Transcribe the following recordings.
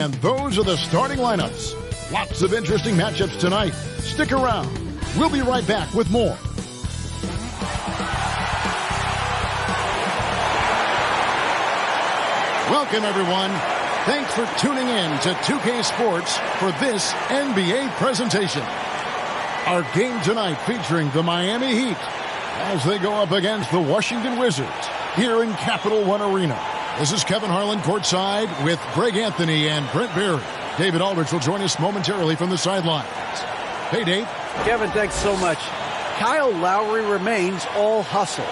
And those are the starting lineups. Lots of interesting matchups tonight. Stick around. We'll be right back with more. Welcome, everyone. Thanks for tuning in to 2K Sports for this NBA presentation. Our game tonight featuring the Miami Heat as they go up against the Washington Wizards here in Capital One Arena. This is Kevin Harlan courtside with Greg Anthony and Brent Berry. David Aldridge will join us momentarily from the sidelines. Hey, Dave. Kevin, thanks so much. Kyle Lowry remains all hustle.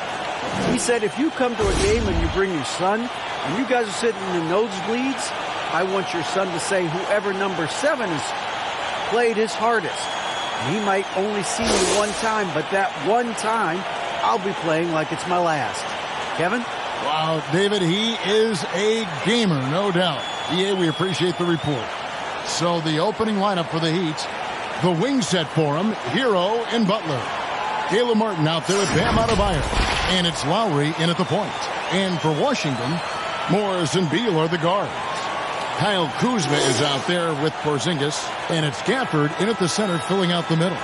He said if you come to a game and you bring your son and you guys are sitting in the nosebleeds, I want your son to say whoever number 7 has played his hardest. He might only see me one time, but that one time I'll be playing like it's my last. Kevin? Wow, David, he is a gamer, no doubt. EA, we appreciate the report. So the opening lineup for the Heat, the wing set for him, Hero and Butler. Caleb Martin out there with Bam Adebayo. And it's Lowry in at the point. And for Washington, Morris and Beal are the guards. Kyle Kuzma is out there with Porzingis. And it's Gafford in at the center filling out the middle.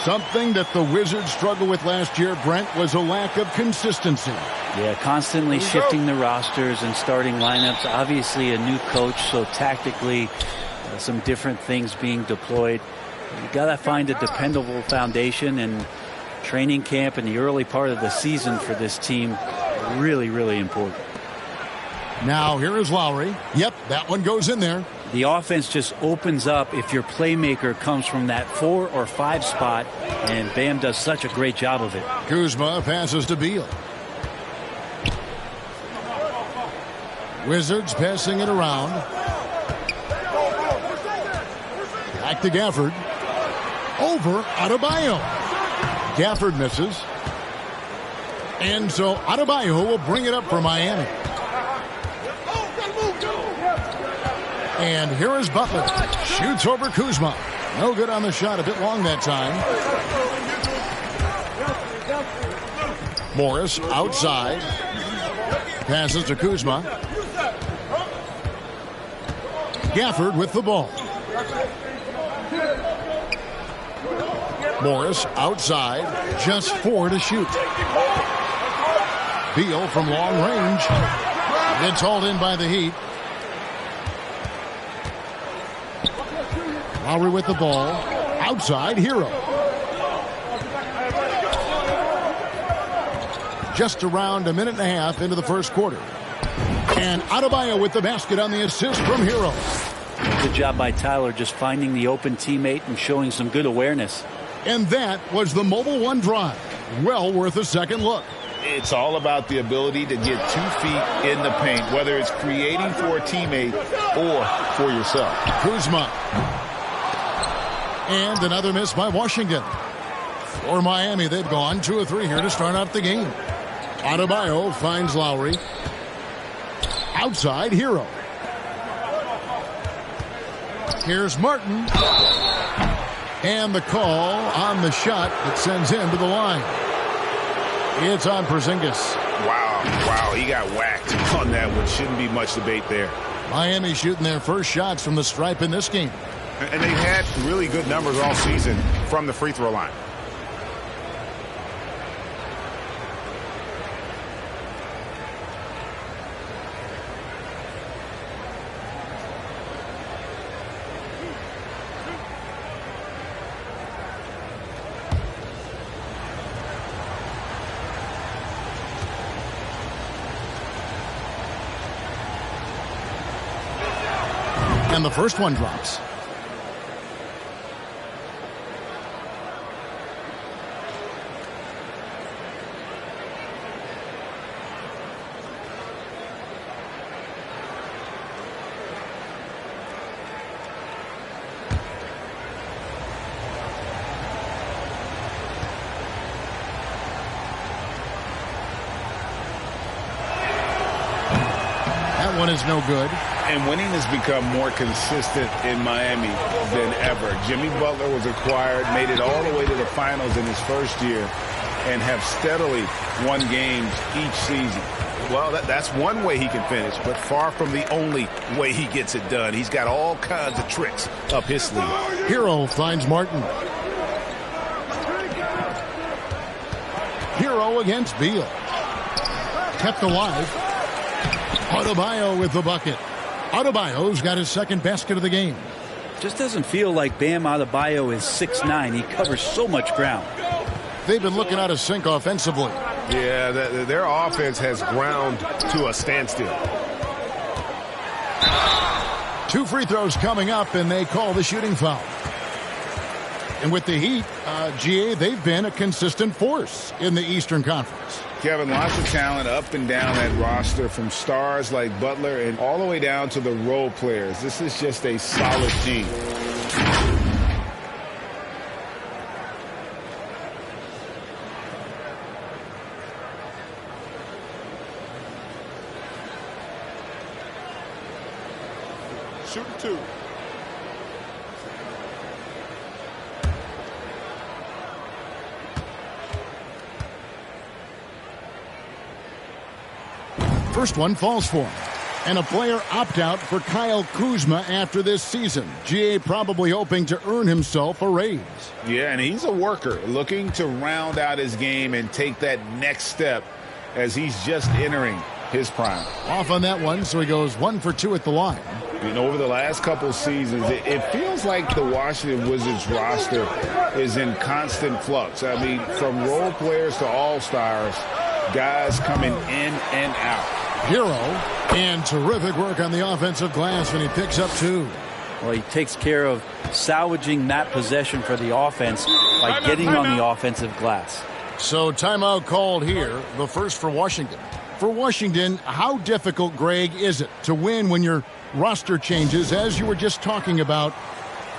Something that the Wizards struggled with last year, Brent, was a lack of consistency. Yeah, constantly shifting the rosters and starting lineups. Obviously a new coach, so tactically some different things being deployed. You got to find a dependable foundation, and training camp in the early part of the season for this team really, really important. Now here is Lowry. Yep, that one goes in there. The offense just opens up if your playmaker comes from that 4 or 5 spot, and Bam does such a great job of it. Kuzma passes to Beal. Wizards passing it around. Back to Gafford. Over Adebayo. Gafford misses. And so Adebayo will bring it up for Miami. And here is Butler. Shoots over Kuzma. No good on the shot. A bit long that time. Morris outside. Passes to Kuzma. Gafford with the ball. Morris outside. Just 4 to shoot. Beal from long range. It's hauled in by the Heat. Lowry with the ball. Outside, Hero. Just around a minute and a half into the first quarter. And Adebayo with the basket on the assist from Hero. Good job by Tyler just finding the open teammate and showing some good awareness. And that was the Mobile One drive. Well worth a second look. It's all about the ability to get 2 feet in the paint, whether it's creating for a teammate or for yourself. Kuzma. And another miss by Washington. For Miami, they've gone 2 of 3 here to start off the game. Adebayo finds Lowry. Outside, Hero. Here's Martin. And the call on the shot that sends him to the line. It's on Porzingis. Wow, he got whacked on that one. Shouldn't be much debate there. Miami shooting their first shots from the stripe in this game. And they've had really good numbers all season from the free throw line. And the first one drops. That one is no good. And winning has become more consistent in Miami than ever. Jimmy Butler was acquired, made it all the way to the finals in his first year, and have steadily won games each season. Well, that's one way he can finish, but far from the only way he gets it done. He's got all kinds of tricks up his sleeve. Hero finds Martin. Hero against Beal. Kept alive. Adebayo with the bucket. Adebayo's got his second basket of the game. Just doesn't feel like Bam Adebayo is 6'9". He covers so much ground. They've been looking out of sync offensively. Yeah, their offense has ground to a standstill. 2 free throws coming up, and they call the shooting foul. And with the Heat, GA, they've been a consistent force in the Eastern Conference. Kevin, lots of talent up and down that roster, from stars like Butler and all the way down to the role players. This is just a solid team. Shooting 2. First one falls for him. And a player opt-out for Kyle Kuzma after this season. GA probably hoping to earn himself a raise. Yeah, and he's a worker looking to round out his game and take that next step as he's just entering his prime. Off on that one, so he goes 1 for 2 at the line. And over the last couple seasons, it feels like the Washington Wizards roster is in constant flux. I mean, from role players to all-stars, guys coming in and out. Hero, and terrific work on the offensive glass when he picks up 2. Well, he takes care of salvaging that possession for the offense by getting on the offensive glass. So timeout called here, the first for Washington. For Washington, how difficult, Greg, is it to win when your roster changes, as you were just talking about?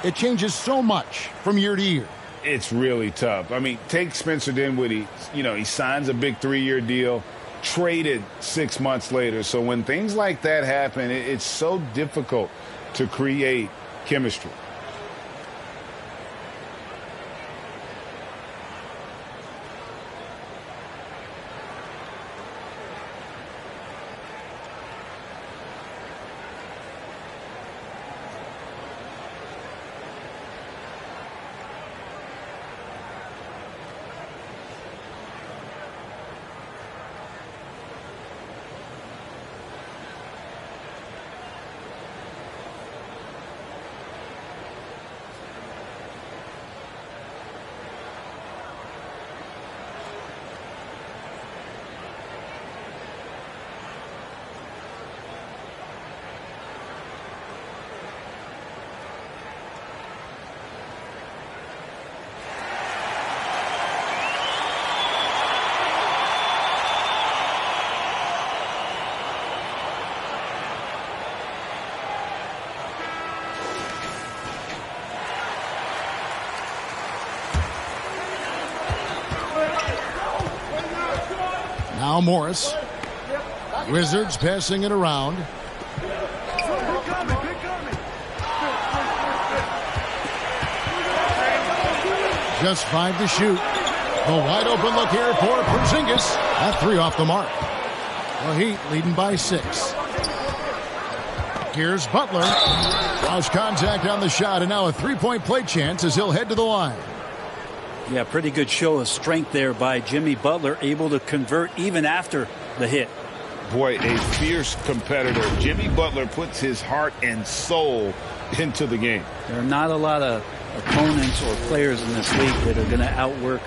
It changes so much from year to year. It's really tough. I mean, take Spencer Dinwiddie. You know, he signs a big 3-year deal, traded 6 months later. So when things like that happen, it's so difficult to create chemistry. Now Morris. Wizards passing it around. Just 5 to shoot. A wide open look here for Porzingis. That 3 off the mark. The Heat leading by 6. Here's Butler. Lost contact on the shot, and now a 3-point play chance as he'll head to the line. Yeah, pretty good show of strength there by Jimmy Butler, able to convert even after the hit. Boy, a fierce competitor. Jimmy Butler puts his heart and soul into the game. There are not a lot of opponents or players in this league that are going to outwork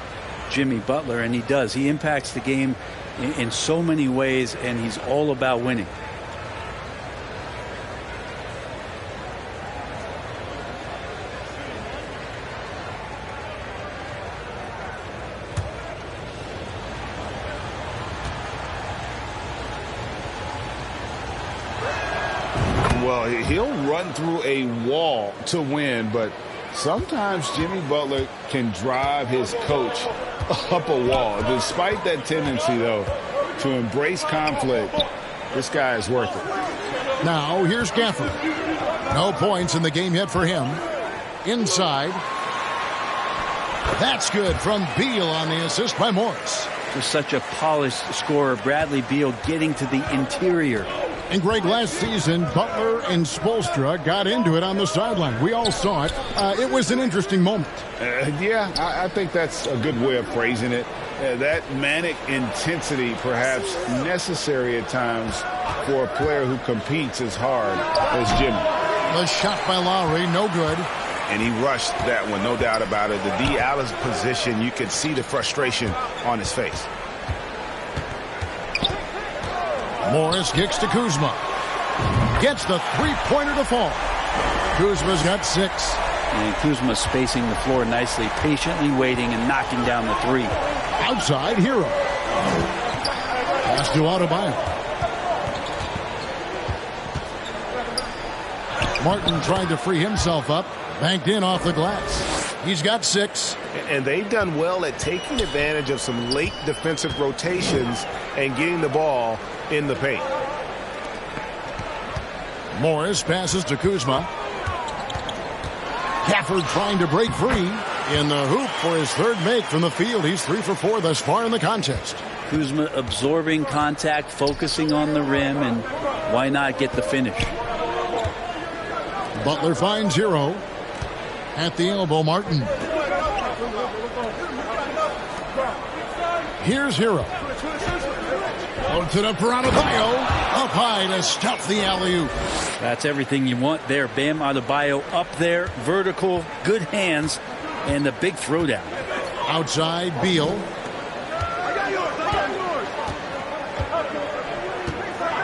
Jimmy Butler, and he does. He impacts the game in so many ways, and he's all about winning. Well, he'll run through a wall to win, but sometimes Jimmy Butler can drive his coach up a wall. Despite that tendency, though, to embrace conflict, this guy is worth it. Now, here's Gafford. No points in the game yet for him. Inside. That's good from Beal on the assist by Morris. Just such a polished scorer. Bradley Beal getting to the interior. And Greg, last season, Butler and Spoelstra got into it on the sideline. We all saw it. It was an interesting moment. Yeah, I think that's a good way of phrasing it. That manic intensity perhaps necessary at times for a player who competes as hard as Jimmy. The shot by Lowry, no good. And he rushed that one, no doubt about it. The D. Allen's position, you could see the frustration on his face. Morris kicks to Kuzma. Gets the three-pointer to fall. Kuzma's got 6. And Kuzma spacing the floor nicely, patiently waiting and knocking down the 3. Outside, Hero. Pass to Adebayo. Martin trying to free himself up. Banked in off the glass. He's got 6. And they've done well at taking advantage of some late defensive rotations and getting the ball in the paint. Morris passes to Kuzma. Gafford trying to break free. In the hoop for his 3rd make from the field. He's 3 for 4 thus far in the contest. Kuzma absorbing contact, focusing on the rim, and why not get the finish? Butler finds Hero. At the elbow, Martin. Here's Hero. Puts it up for Adebayo. Up high to stuff the alley-oop. That's everything you want there. Bam Adebayo up there, vertical, good hands, and the big throwdown. Outside, Beal.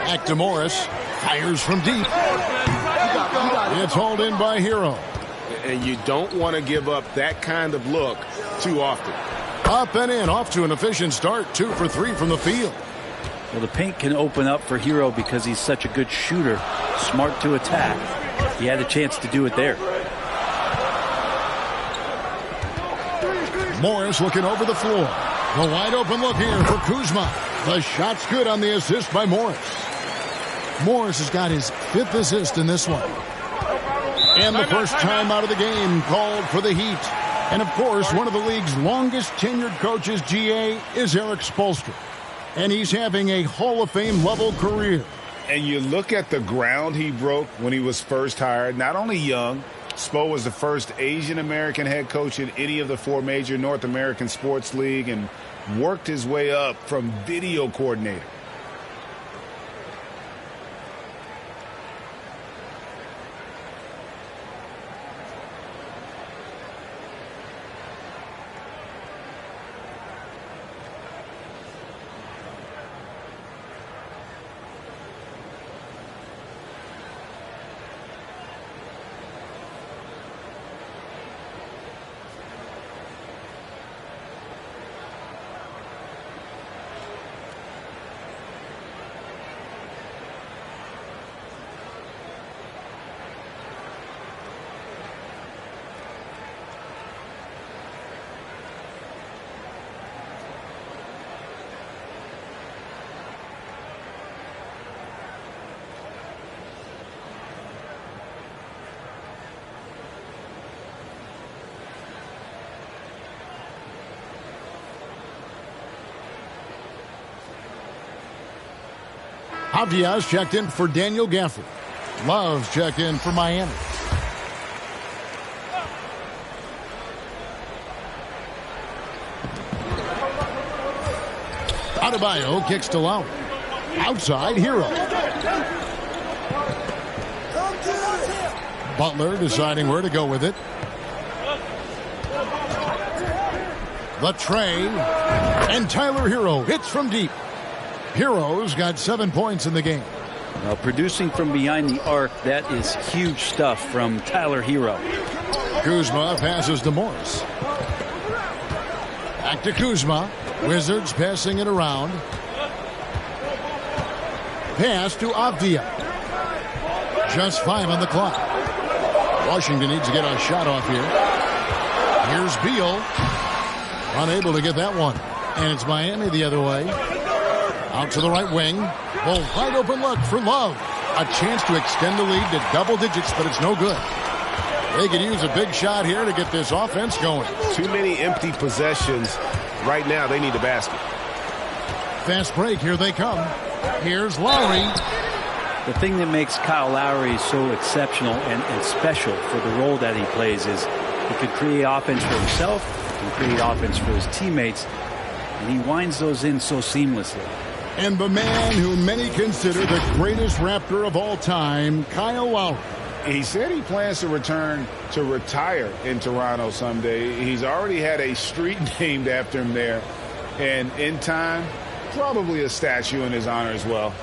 Back to Morris. Fires from deep. It's hauled in by Hero. And you don't want to give up that kind of look too often. Up and in, off to an efficient start. 2 for 3 from the field. Well, the paint can open up for Hero because he's such a good shooter. Smart to attack. He had a chance to do it there. Morris looking over the floor. The wide open look here for Kuzma. The shot's good on the assist by Morris. Morris has got his 5th assist in this one. And the first time out of the game called for the Heat. And, of course, one of the league's longest tenured coaches, GA, is Eric Spoelstra. And he's having a Hall of Fame level career. And you look at the ground he broke when he was first hired. Not only young, Spo was the first Asian-American head coach in any of the 4 major North American sports league and worked his way up from video coordinator. Avdia's checked in for Daniel Gafford. Love's checked in for Miami. Adebayo kicks to Lowry. Outside, Hero. Butler deciding where to go with it. The tray. And Tyler Hero hits from deep. Hero's got 7 points in the game. Now, producing from behind the arc, that is huge stuff from Tyler Hero. Kuzma passes to Morris. Back to Kuzma. Wizards passing it around. Pass to Avdia. Just 5 on the clock. Washington needs to get a shot off here. Here's Beal. Unable to get that one. And it's Miami the other way. Out to the right wing. Well, wide open look for Love. A chance to extend the lead to double digits, but it's no good. They could use a big shot here to get this offense going. Too many empty possessions. Right now, they need a basket. Fast break. Here they come. Here's Lowry. The thing that makes Kyle Lowry so exceptional and special for the role that he plays is he could create offense for himself, he can create offense for his teammates, and he winds those in so seamlessly. And the man who many consider the greatest Raptor of all time, Kyle Lowry. He said he plans to return to retire in Toronto someday. He's already had a street named after him there. And in time, probably a statue in his honor as well.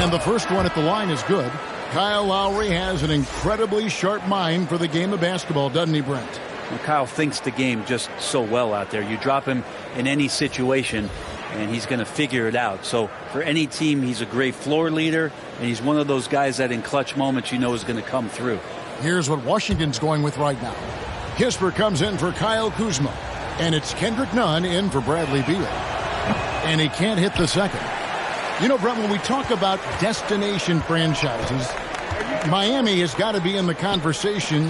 And the first one at the line is good. Kyle Lowry has an incredibly sharp mind for the game of basketball, doesn't he, Brent? Well, Kyle thinks the game just so well out there. You drop him in any situation, and he's going to figure it out. So for any team, he's a great floor leader, and he's one of those guys that in clutch moments you know is going to come through. Here's what Washington's going with right now. Kispert comes in for Kyle Kuzma, and it's Kendrick Nunn in for Bradley Beal. And he can't hit the second. You know, Brent, when we talk about destination franchises, Miami has got to be in the conversation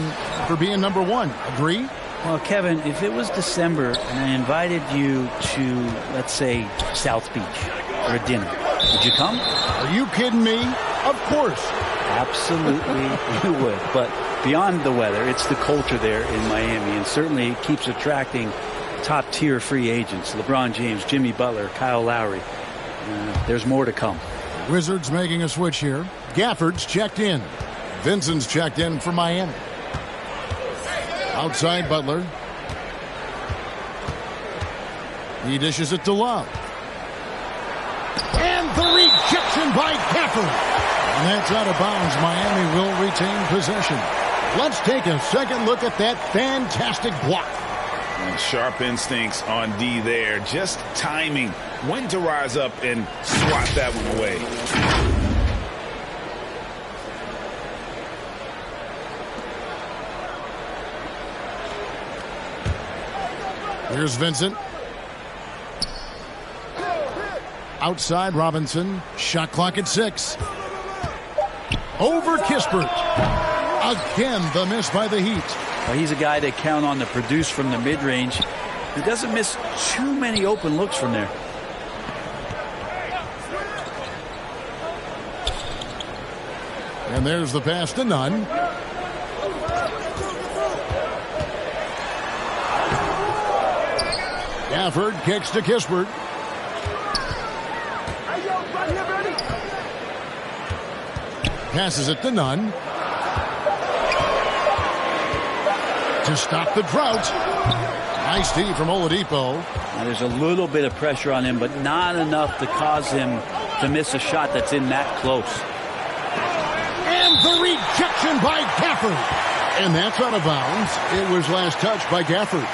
for being number one. Agree? Well, Kevin, if it was December and I invited you to, let's say, South Beach for a dinner, would you come? Are you kidding me? Of course. Absolutely you would. But beyond the weather, it's the culture there in Miami, and certainly it keeps attracting top-tier free agents. LeBron James, Jimmy Butler, Kyle Lowry. There's more to come. Wizards making a switch here. Gafford's checked in. Vincent's checked in for Miami. Outside Butler. He dishes it to Love. And the rejection by Gafford. And that's out of bounds. Miami will retain possession. Let's take a second look at that fantastic block. And sharp instincts on D there. Just timing when to rise up and swat that one away. Here's Vincent. Outside Robinson. Shot clock at 6. Over Kispert. Again, the miss by the Heat. Well, he's a guy that count on to produce from the mid-range. He doesn't miss too many open looks from there. And there's the pass to Nunn. Gafford kicks to Kispert. Passes it to Nunn. To stop the drought. Nice D from Oladipo. Now, there's a little bit of pressure on him, but not enough to cause him to miss a shot that's in that close. And the rejection by Gafford. And that's out of bounds. It was last touched by Gafford.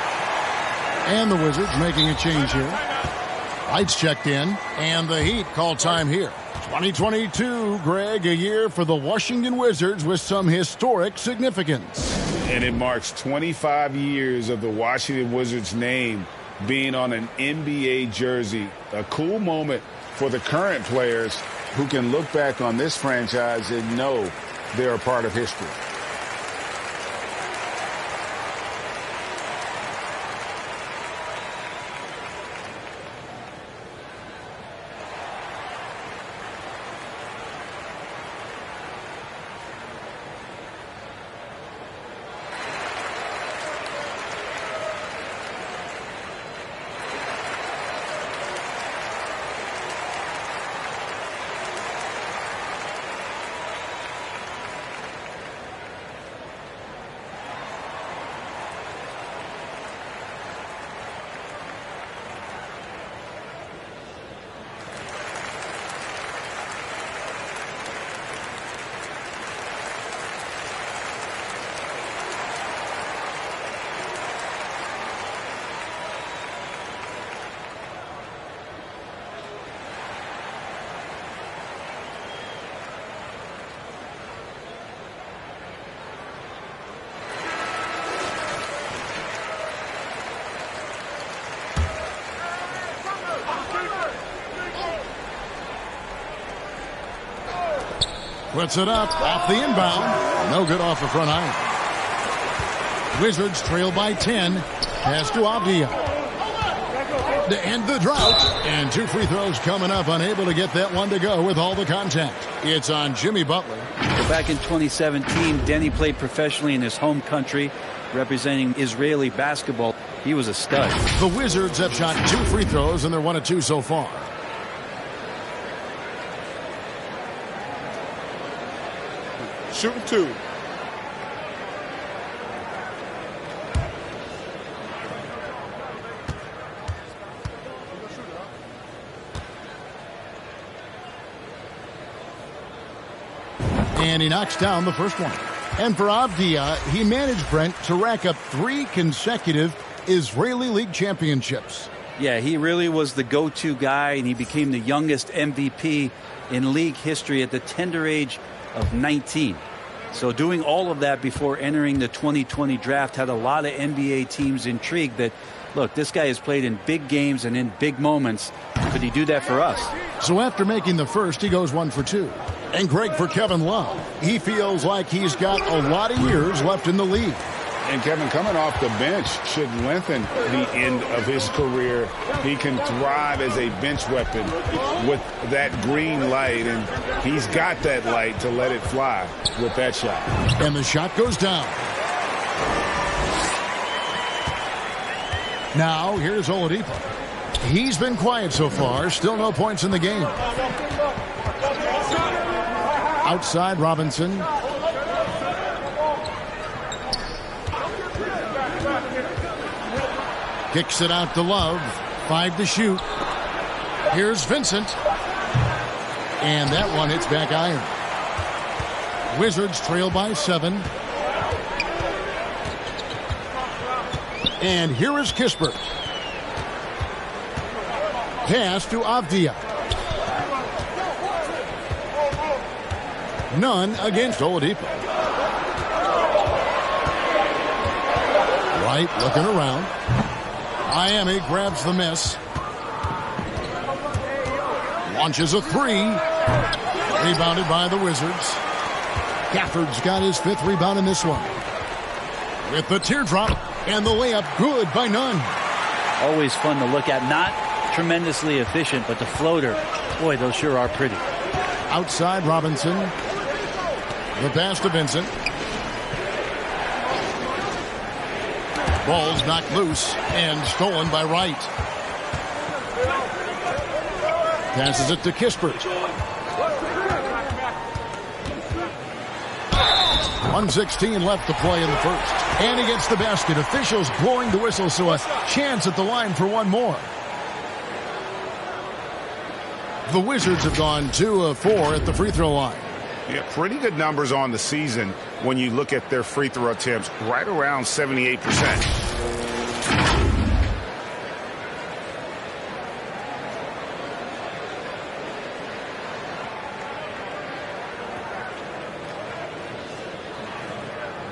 And the Wizards making a change here. Lights checked in, and the Heat call time here. 2022, Greg, a year for the Washington Wizards with some historic significance. And it marks 25 years of the Washington Wizards name being on an NBA jersey. A cool moment for the current players who can look back on this franchise and know they're a part of history. Puts it up off the inbound. No good off the front iron. Wizards trail by 10. Pass to Avdia. To end the drought. And 2 free throws coming up. Unable to get that one to go with all the contact. It's on Jimmy Butler. Back in 2017, Denny played professionally in his home country, representing Israeli basketball. He was a stud. The Wizards have shot 2 free throws, and they're 1 of 2 so far. Shooting 2. And he knocks down the first one. And for Avdia, he managed, Brent, to rack up 3 consecutive Israeli League championships. Yeah, he really was the go-to guy, and he became the youngest MVP in league history at the tender age of 19. So doing all of that before entering the 2020 draft had a lot of NBA teams intrigued that, look, this guy has played in big games and in big moments. Could he do that for us? So after making the first, he goes 1 for 2. And Greg, for Kevin Love, he feels like he's got a lot of years left in the league. And Kevin, coming off the bench should lengthen the end of his career. He can thrive as a bench weapon with that green light, and he's got that light to let it fly with that shot. And the shot goes down. Now, here's Oladipo. He's been quiet so far. Still no points in the game. Outside, Robinson. Kicks it out to Love. 5 to shoot. Here's Vincent. And that one hits back iron. Wizards trail by 7. And here is Kispert. Pass to Avdia. None against Oladipo. White looking around. Miami grabs the miss. Launches a 3. Rebounded by the Wizards. Gafford's got his 5th rebound in this one. With the teardrop and the layup good by Nunn. Always fun to look at. Not tremendously efficient, but the floater, boy, those sure are pretty. Outside, Robinson. The pass to Vincent. Ball's knocked loose and stolen by Wright. Passes it to Kispert. 1:16 left to play in the first. And he gets the basket. Officials blowing the whistle, so a chance at the line for one more. The Wizards have gone 2 of 4 at the free throw line. Yeah, pretty good numbers on the season when you look at their free throw attempts, right around 78%.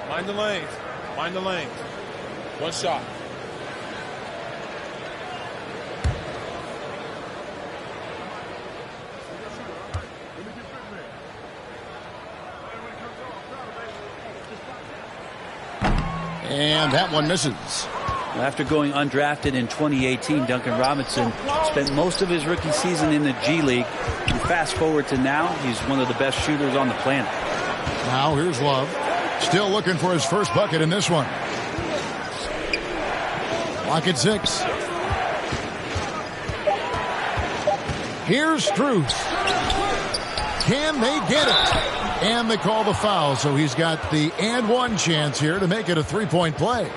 Mind the lanes. Mind the lanes. One shot. And that one misses. After going undrafted in 2018, Duncan Robinson spent most of his rookie season in the G League. And fast forward to now, he's one of the best shooters on the planet. Now here's Love. Still looking for his first bucket in this one. Clock at 6. Here's Strus. Can they get it? And they call the foul, so he's got the and one chance here to make it a three-point play.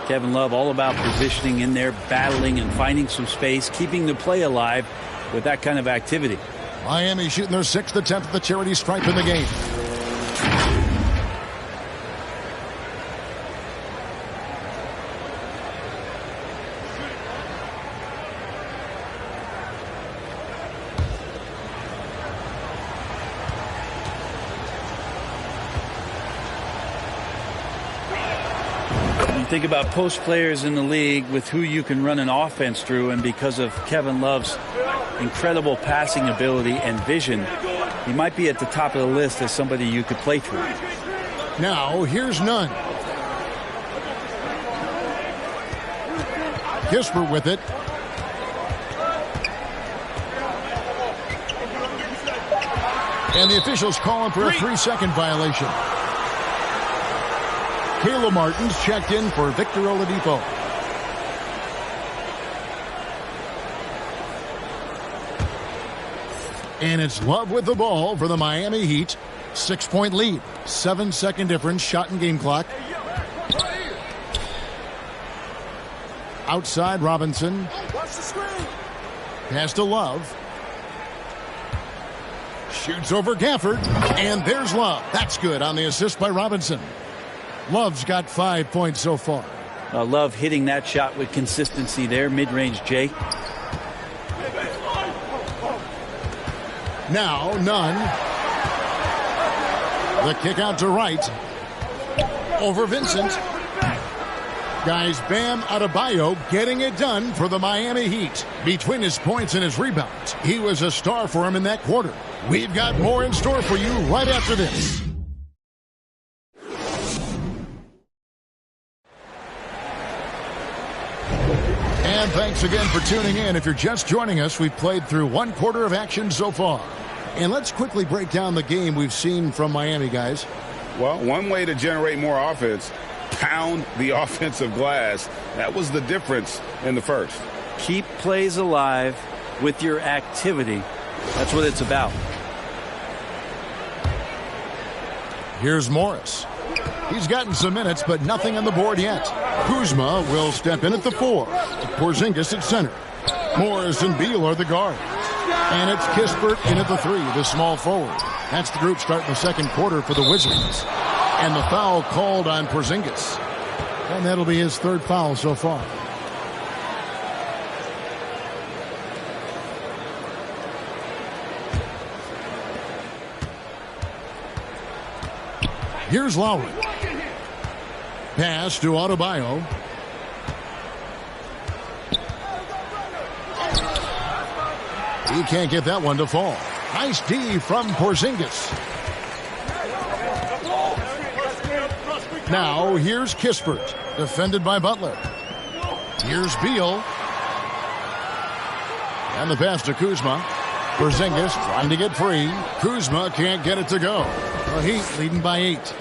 Kevin Love all about positioning in there, battling and finding some space, keeping the play alive with that kind of activity. Miami shooting their 6th attempt at the charity stripe in the game. Think about post players in the league with who you can run an offense through, and because of Kevin Love's incredible passing ability and vision, he might be at the top of the list as somebody you could play through. Now, here's Nunn. Kispert with it. And the officials calling for a 3-second violation. Caleb Martin's checked in for Victor Oladipo. And it's Love with the ball for the Miami Heat. 6-point lead. 7-second difference. Shot and game clock. Outside Robinson. Pass to Love. Shoots over Gafford. And there's Love. That's good on the assist by Robinson. Love's got 5 points so far. Love hitting that shot with consistency there. Mid-range Jake. Now, Nunn. The kick out to Wright. Over Vincent. Guys, Bam Adebayo getting it done for the Miami Heat. Between his points and his rebounds, he was a star for him in that quarter. We've got more in store for you right after this. And thanks again for tuning in. If you're just joining us, we've played through 1 quarter of action so far. And let's quickly break down the game we've seen from Miami, guys. Well, one way to generate more offense, pound the offensive glass. That was the difference in the first. Keep plays alive with your activity. That's what it's about. Here's Morris. He's gotten some minutes, but nothing on the board yet. Kuzma will step in at the 4. Porzingis at center. Morris and Beal are the guards. And it's Kispert in at the 3, the small forward. That's the group starting the second quarter for the Wizards. And the foul called on Porzingis. And that'll be his 3rd foul so far. Here's Lowry. Pass to Adebayo. He can't get that one to fall. Nice D from Porzingis. Now here's Kispert, defended by Butler. Here's Beal. And the pass to Kuzma. Porzingis trying to get free. Kuzma can't get it to go. The Heat leading by 8.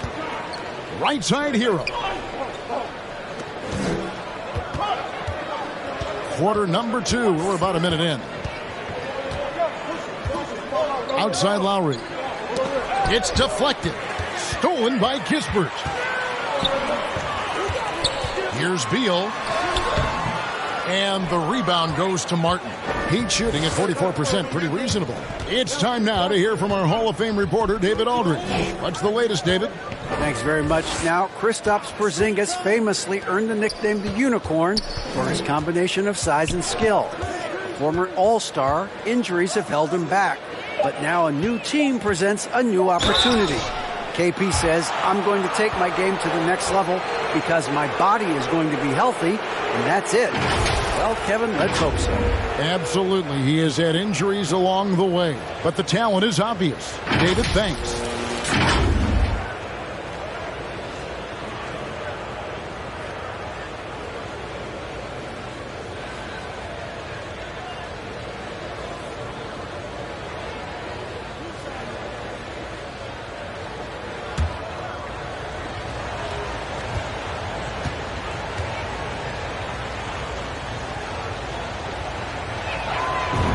Right side Hero. Quarter number 2. We're about a minute in. Outside Lowry. It's deflected. Stolen by Kispert. Here's Beal. And the rebound goes to Martin. Heat shooting at 44%. Pretty reasonable. It's time now to hear from our Hall of Fame reporter, David Aldridge. What's the latest, David? Thanks very much. Now, Kristaps Porzingis famously earned the nickname the Unicorn for his combination of size and skill. Former All-Star, injuries have held him back. But now a new team presents a new opportunity. KP says, I'm going to take my game to the next level because my body is going to be healthy, and that's it. Well, Kevin, let's hope so. Absolutely. He has had injuries along the way, but the talent is obvious. David, thanks.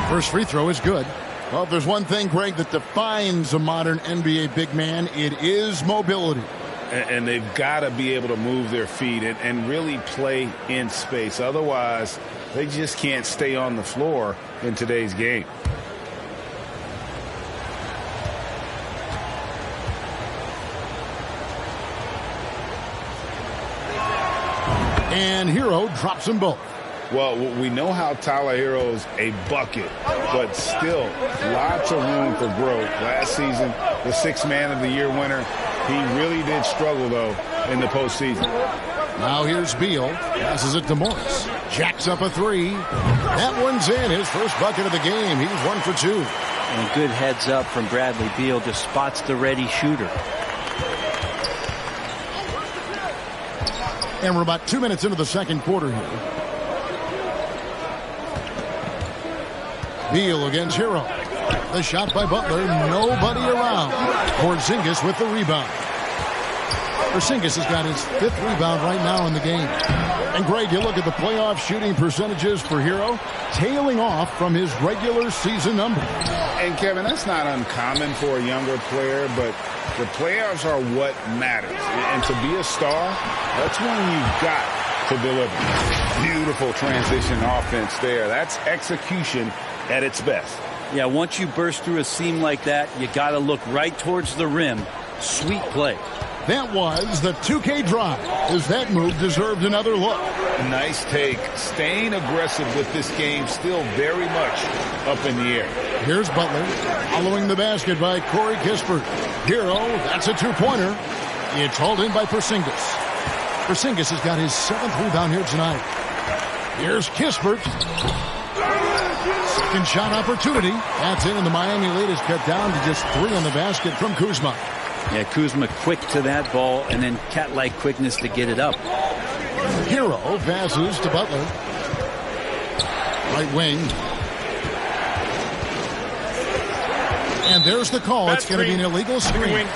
First free throw is good. Well, if there's one thing, Greg, that defines a modern NBA big man, it is mobility. And they've got to be able to move their feet and really play in space. Otherwise, they just can't stay on the floor in today's game. And Hero drops them both. Well, we know how Tyler Hero's a bucket, but still lots of room for growth. Last season, the 6th Man of the Year winner, he really did struggle, though, in the postseason. Now here's Beal. Passes it to Morris. Jacks up a 3. That one's in. His first bucket of the game. He's 1 for 2. And good heads up from Bradley Beal, just spots the ready shooter. And we're about 2 minutes into the second quarter here. Beal against Hero. The shot by Butler, nobody around. Porzingis with the rebound. Porzingis has got his 5th rebound right now in the game. And Greg, you look at the playoff shooting percentages for Hero, tailing off from his regular season number. And Kevin, that's not uncommon for a younger player, but the playoffs are what matters. And to be a star, that's when you've got to deliver. Beautiful transition offense there. That's execution at its best. Yeah, once you burst through a seam like that, you got to look right towards the rim. Sweet play. That was the 2K drive, as that move deserved another look. Nice take. Staying aggressive with this game, still very much up in the air. Here's Butler, following the basket by Corey Kispert. Hero, that's a two-pointer. It's hauled in by Porzingis. Porzingis has got his 7th rebound here tonight. Here's Kispert. Second shot opportunity. That's in, and the Miami lead is cut down to just 3 on the basket from Kuzma. Yeah, Kuzma quick to that ball, and then cat-like quickness to get it up. Hero passes to Butler. Right wing. And there's the call. It's going to be an illegal screen.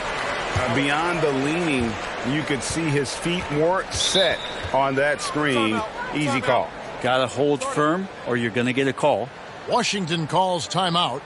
Beyond the leaning, you could see his feet more set on that screen. Easy call. Got to hold firm, or you're going to get a call. Washington calls timeout.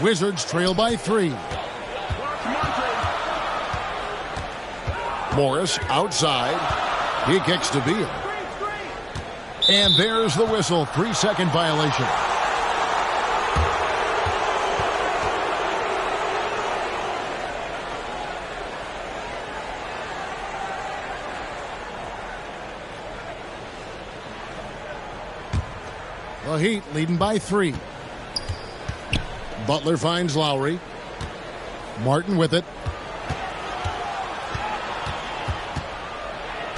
Wizards trail by 3. Morris outside. He kicks to Beal. And there's the whistle. 3-second violation. The Heat leading by 3. Butler finds Lowry. Martin with it.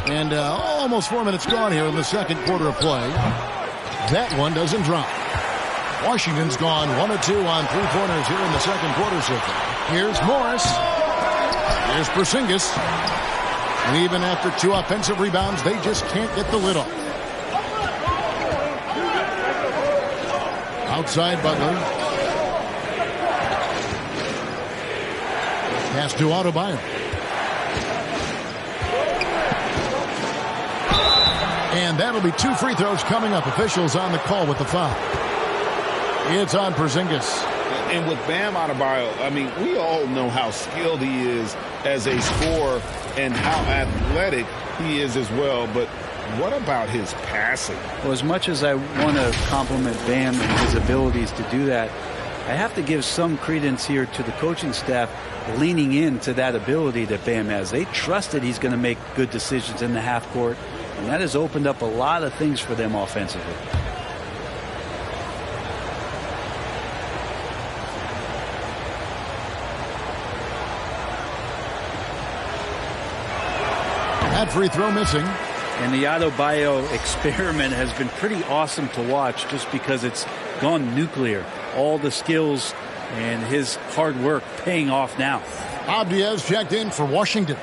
And almost 4 minutes gone here in the second quarter of play. That one doesn't drop. Washington's gone 1 of 2 on three-pointers here in the second quarter so far. Here's Morris. Here's Porzingis. And even after 2 offensive rebounds, they just can't get the lid off. Outside Butler. Pass to Adebayo. And that'll be 2 free throws coming up. Officials on the call with the foul. It's on Porzingis. And with Bam Adebayo, I mean, we all know how skilled he is as a scorer and how athletic he is as well. But what about his passing? Well, as much as I want to compliment Bam and his abilities to do that, I have to give some credence here to the coaching staff leaning into that ability that Bam has. They trust that he's going to make good decisions in the half court, and that has opened up a lot of things for them offensively. That free throw missing. And the Adebayo experiment has been pretty awesome to watch just because it's gone nuclear. All the skills and his hard work paying off now. Abdiaz checked in for Washington.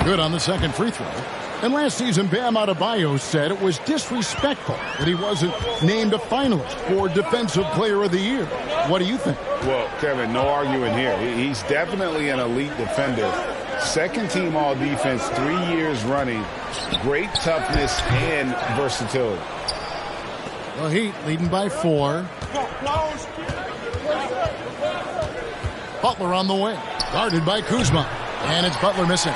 Good on the second free throw. And last season, Bam Adebayo said it was disrespectful that he wasn't named a finalist for Defensive Player of the Year. What do you think? Well, Kevin, no arguing here. He's definitely an elite defender. Second team all defense, 3 years running. Great toughness and versatility. The Heat leading by 4. Butler on the wing. Guarded by Kuzma. And it's Butler missing.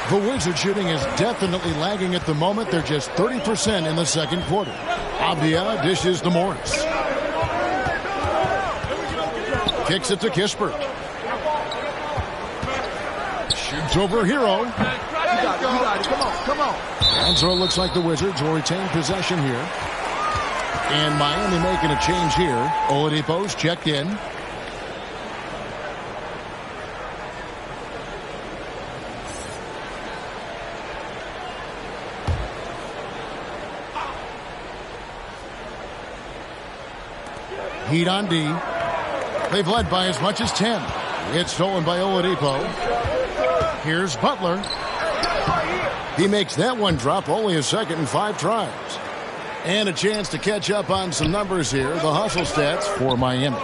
The Wizards shooting is definitely lagging at the moment. They're just 30% in the second quarter. Avdia dishes to Morris. Kicks it to Kispert. Shoots over Hero. You got it. Come on. And so it looks like the Wizards will retain possession here. And Miami making a change here. Oladipo's checked in. Heat on D. They've led by as much as 10. It's stolen by Oladipo. Here's Butler. He makes that one drop, only a second and 5 tries. And a chance to catch up on some numbers here. The hustle stats for Miami.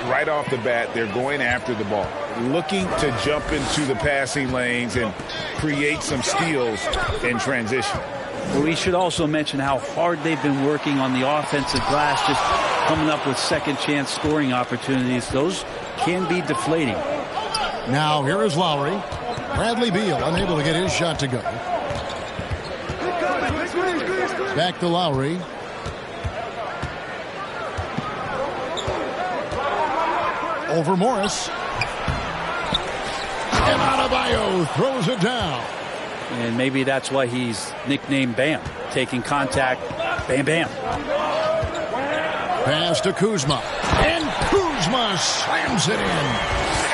Right off the bat, they're going after the ball, looking to jump into the passing lanes and create some steals in transition. We should also mention how hard they've been working on the offensive glass, just coming up with second chance scoring opportunities. Those can be deflating. Now here is Lowry. Bradley Beal unable to get his shot to go. Back to Lowry. Over Morris. And Adebayo throws it down. And maybe that's why he's nicknamed Bam. Taking contact, bam, bam. Pass to Kuzma. And Kuzma slams it in.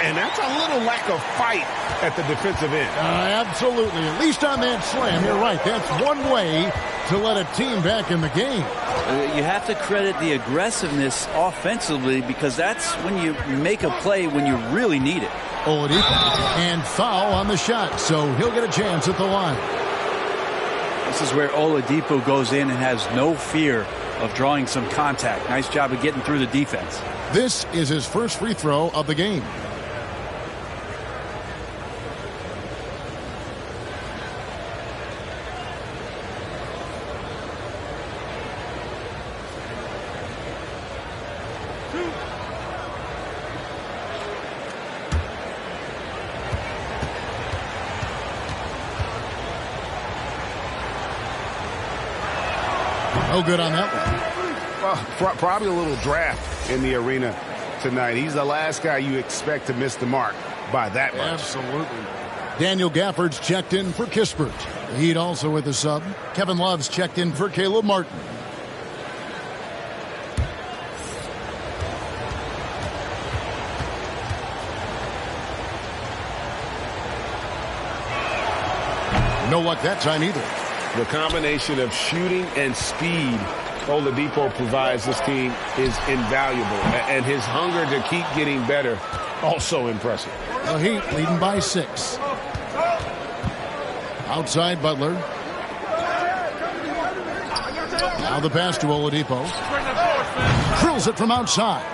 And that's a little lack of fight at the defensive end. Absolutely. At least on that slam, you're right. That's one way to let a team back in the game. You have to credit the aggressiveness offensively because that's when you make a play when you really need it. Oladipo and foul on the shot, so he'll get a chance at the line. This is where Oladipo goes in and has no fear of drawing some contact. Nice job of getting through the defense. This is his first free throw of the game. No good on that one. Well, probably a little draft in the arena tonight. He's the last guy you expect to miss the mark by that much. Absolutely. Daniel Gafford's checked in for Kispert. The Heat also with a sub. Kevin Love's checked in for Caleb Martin. No luck that time either. The combination of shooting and speed Oladipo provides this team is invaluable. And his hunger to keep getting better, also impressive. The Heat leading by 6. Outside Butler. Now the pass to Oladipo. Drills it from outside.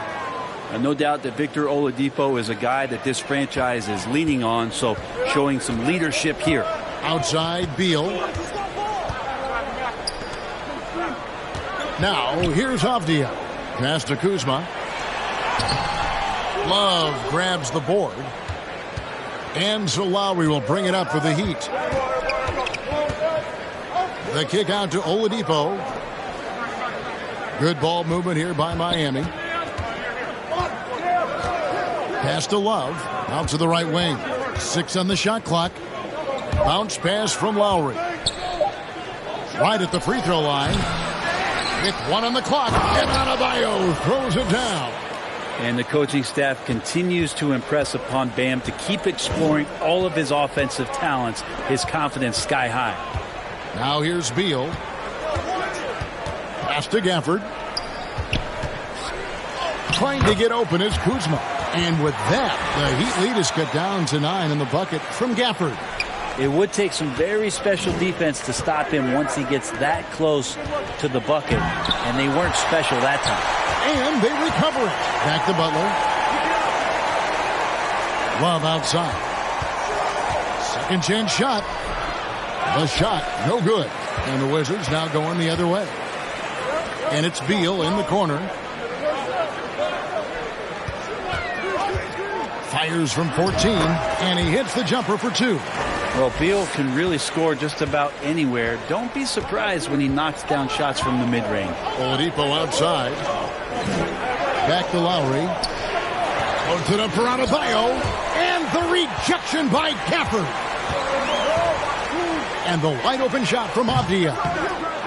And no doubt that Victor Oladipo is a guy that this franchise is leaning on, so showing some leadership here. Outside Beal. Now, here's Avdia. Pass to Kuzma. Love grabs the board. And so Lowry will bring it up for the Heat. The kick out to Oladipo. Good ball movement here by Miami. Pass to Love. Out to the right wing. 6 on the shot clock. Bounce pass from Lowry. Right at the free throw line. With 1 on the clock. And Adebayo throws it down. And the coaching staff continues to impress upon Bam to keep exploring all of his offensive talents. His confidence sky high. Now here's Beal. Pass to Gafford. Trying to get open is Kuzma. And with that, the Heat lead is cut down to 9 in the bucket from Gafford. It would take some very special defense to stop him once he gets that close to the bucket. And they weren't special that time. And they recover it. Back to Butler. Love outside. Second chance shot. The shot, no good. And the Wizards now going the other way. And it's Beal in the corner. Fires from 14, and he hits the jumper for 2. Well, Beal can really score just about anywhere. Don't be surprised when he knocks down shots from the mid-range. Oladipo outside. Back to Lowry. Puts it up for Adebayo. And the rejection by Gafford. And the wide open shot from Avdia.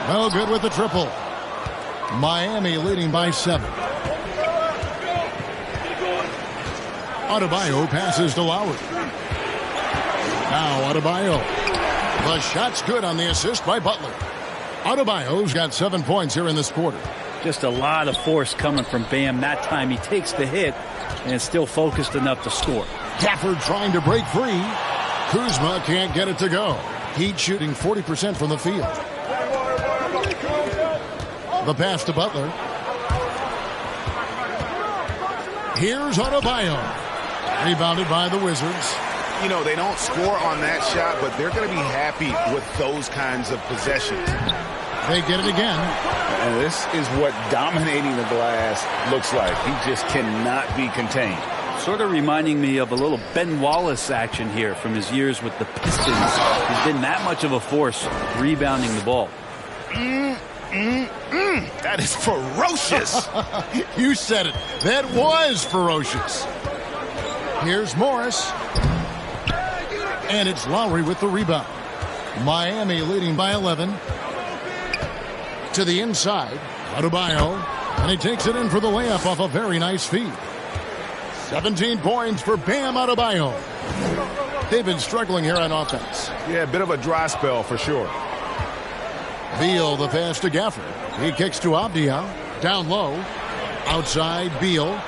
No good with the triple. Miami leading by 7. Adebayo passes to Lowry. Now Adebayo. The shot's good on the assist by Butler. Adebayo's got 7 points here in this quarter. Just a lot of force coming from Bam. That time he takes the hit and is still focused enough to score. Gafford trying to break free. Kuzma can't get it to go. Heat shooting 40% from the field. The pass to Butler. Here's Adebayo. Rebounded by the Wizards. You know, they don't score on that shot, but they're going to be happy with those kinds of possessions. They get it again. And this is what dominating the glass looks like. He just cannot be contained. Sort of reminding me of a little Ben Wallace action here from his years with the Pistons. He's been that much of a force rebounding the ball. That is ferocious. You said it. That was ferocious. Here's Morris. And it's Lowry with the rebound. Miami leading by 11. To the inside. Adebayo. And he takes it in for the layup off a very nice feed. 17 points for Bam Adebayo. They've been struggling here on offense. Yeah, a bit of a dry spell for sure. Beal, the pass to Gafford. He kicks to Avdia. Down low. Outside, Beal.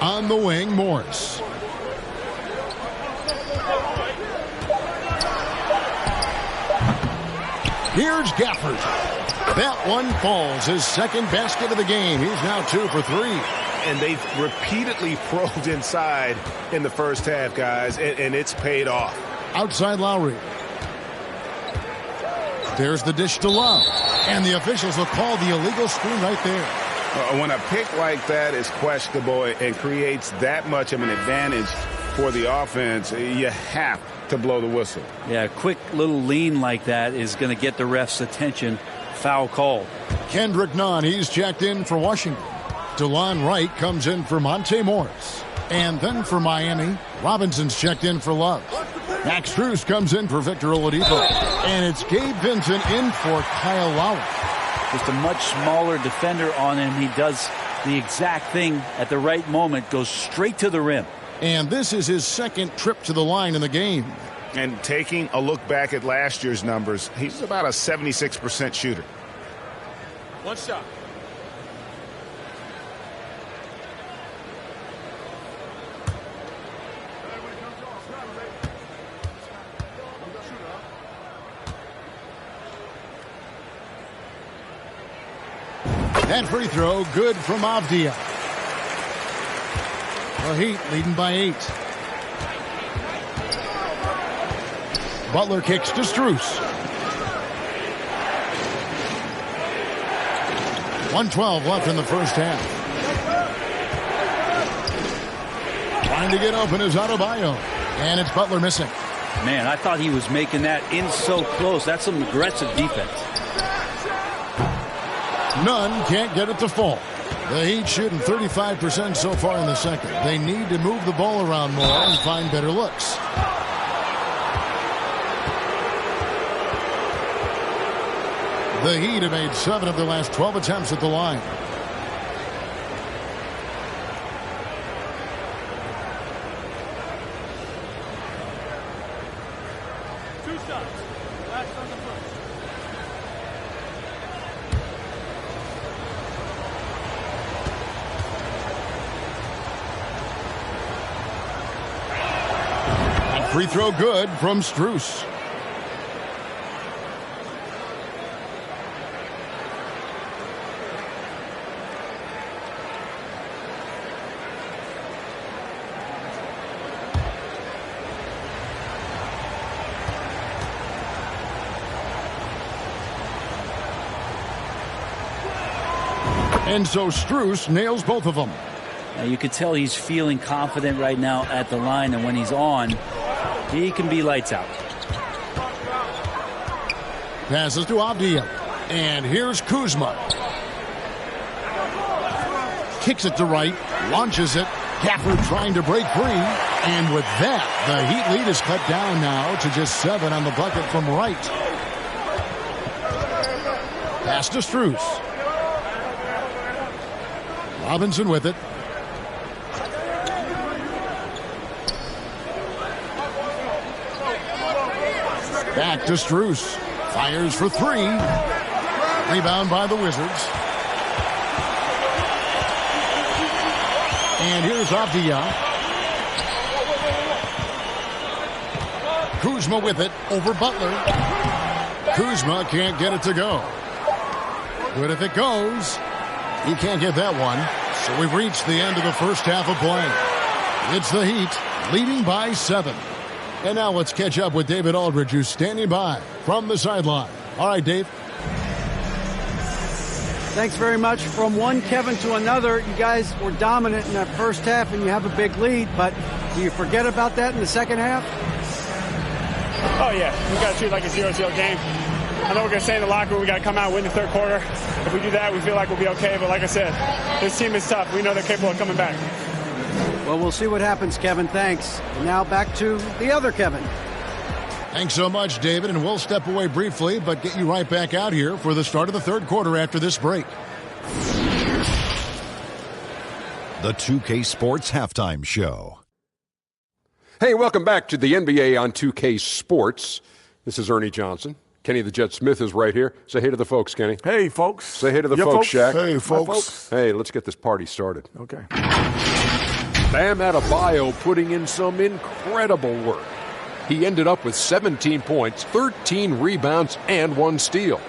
On the wing, Morris. Here's Gafford. That one falls. His second basket of the game. He's now 2 for 3. And they've repeatedly probed inside in the first half, guys, and it's paid off. Outside Lowry. There's the dish to Love. And the officials will call the illegal screen right there. When a pick like that is questionable and creates that much of an advantage for the offense, you have to blow the whistle. Yeah, a quick little lean like that is going to get the ref's attention. Foul call. Kendrick Nunn, he's checked in for Washington. DeLon Wright comes in for Monte Morris. And then for Miami, Robinson's checked in for Love. Max Strus comes in for Victor Oladipo. And it's Gabe Vincent in for Kyle Lowry. Just a much smaller defender on him. He does the exact thing at the right moment, goes straight to the rim. And this is his second trip to the line in the game. And taking a look back at last year's numbers, he's about a 76% shooter. One shot. That free throw good from Avdia. The Heat leading by 8. Butler kicks to Strus. 1:12 left in the first half. Trying to get open is Adebayo. And it's Butler missing. Man, I thought he was making that in so close. That's some aggressive defense. Nunn can't get it to fall. The Heat shooting 35% so far in the second. They need to move the ball around more and find better looks. The Heat have made 7 of their last 12 attempts at the line. Free throw good from Strus. And so Strus nails both of them. Now you could tell he's feeling confident right now at the line, and when he's on, he can be lights out. Passes to Avdia. And here's Kuzma. Kicks it to right. Launches it. Gafford trying to break free. And with that, the Heat lead is cut down now to just 7 on the bucket from right. Pass to Strus. Robinson with it. Back to Strus. Fires for 3. Rebound by the Wizards. And here's Avdia. Kuzma with it over Butler. Kuzma can't get it to go. But if it goes, he can't get that one. So we've reached the end of the first half of play. It's the Heat leading by 7. And now let's catch up with David Aldridge, who's standing by from the sideline. All right, Dave. Thanks very much. From one Kevin to another, you guys were dominant in that first half, and you have a big lead. But do you forget about that in the second half? Oh, yeah. We got to treat it like a 0-0 game. I know we're going to stay in the locker room. We got to come out and win the third quarter. If we do that, we feel like we'll be okay. But like I said, this team is tough. We know they're capable of coming back. Well, we'll see what happens, Kevin. Thanks. And now back to the other Kevin. Thanks so much, David. And we'll step away briefly, but get you right back out here for the start of the third quarter after this break. The 2K Sports Halftime Show. Hey, welcome back to the NBA on 2K Sports. This is Ernie Johnson. Kenny the Jet Smith is right here. Say hey to the folks, Kenny. Hey, folks. Say hey to the folks, Shaq. Hey, folks. Hey, let's get this party started. Okay. Bam Adebayo putting in some incredible work. He ended up with 17 points, 13 rebounds, and 1 steal.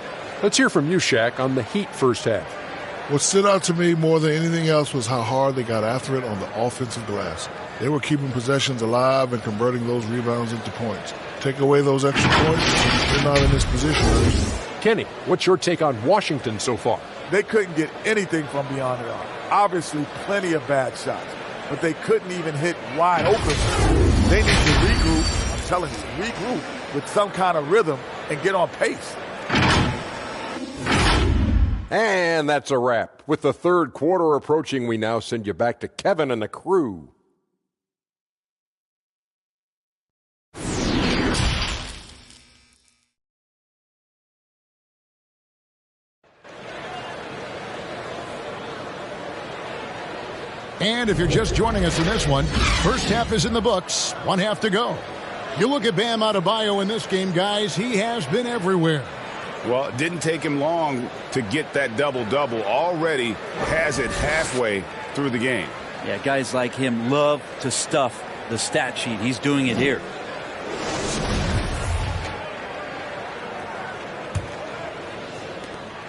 Let's hear from you, Shaq, on the Heat first half. What stood out to me more than anything else was how hard they got after it on the offensive glass. They were keeping possessions alive and converting those rebounds into points. Take away those extra points, they're not in this position. Right? Kenny, what's your take on Washington so far? They couldn't get anything from beyond the arc. Obviously, plenty of bad shots, but they couldn't even hit wide open. They need to regroup, I'm telling you, regroup with some kind of rhythm and get on pace. And that's a wrap. With the third quarter approaching, we now send you back to Kevin and the crew. And if you're just joining us in this one, first half is in the books, 1 half to go. You look at Bam Adebayo in this game, guys, he has been everywhere. Well, it didn't take him long to get that double-double. Already has it halfway through the game. Yeah, guys like him love to stuff the stat sheet. He's doing it here.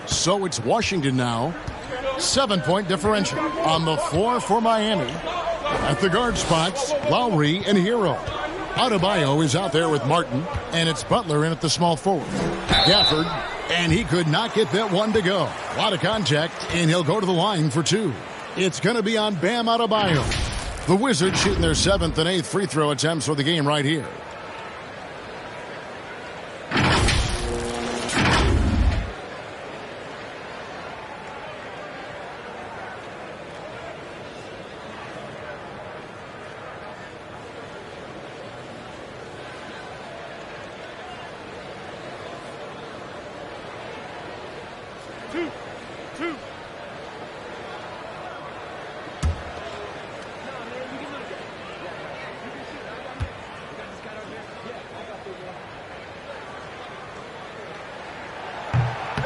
So it's Washington now. 7-point differential on the floor for Miami. At the guard spots, Lowry and Hero. Adebayo is out there with Martin, and it's Butler in at the small forward. Gafford, and he could not get that one to go. A lot of contact, and he'll go to the line for 2. It's going to be on Bam Adebayo. The Wizards shooting their 7th and 8th free throw attempts for the game right here.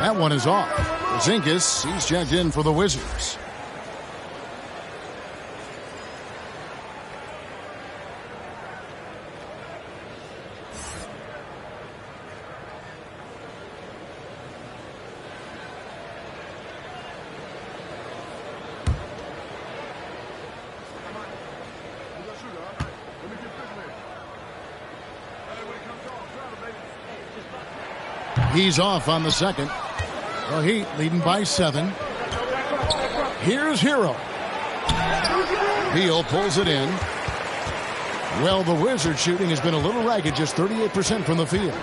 That one is off. Porzingis, he's checked in for the Wizards. He's off on the second. The Heat leading by 7. Here's Hero. Beal pulls it in. Well, the Wizards shooting has been a little ragged, just 38% from the field.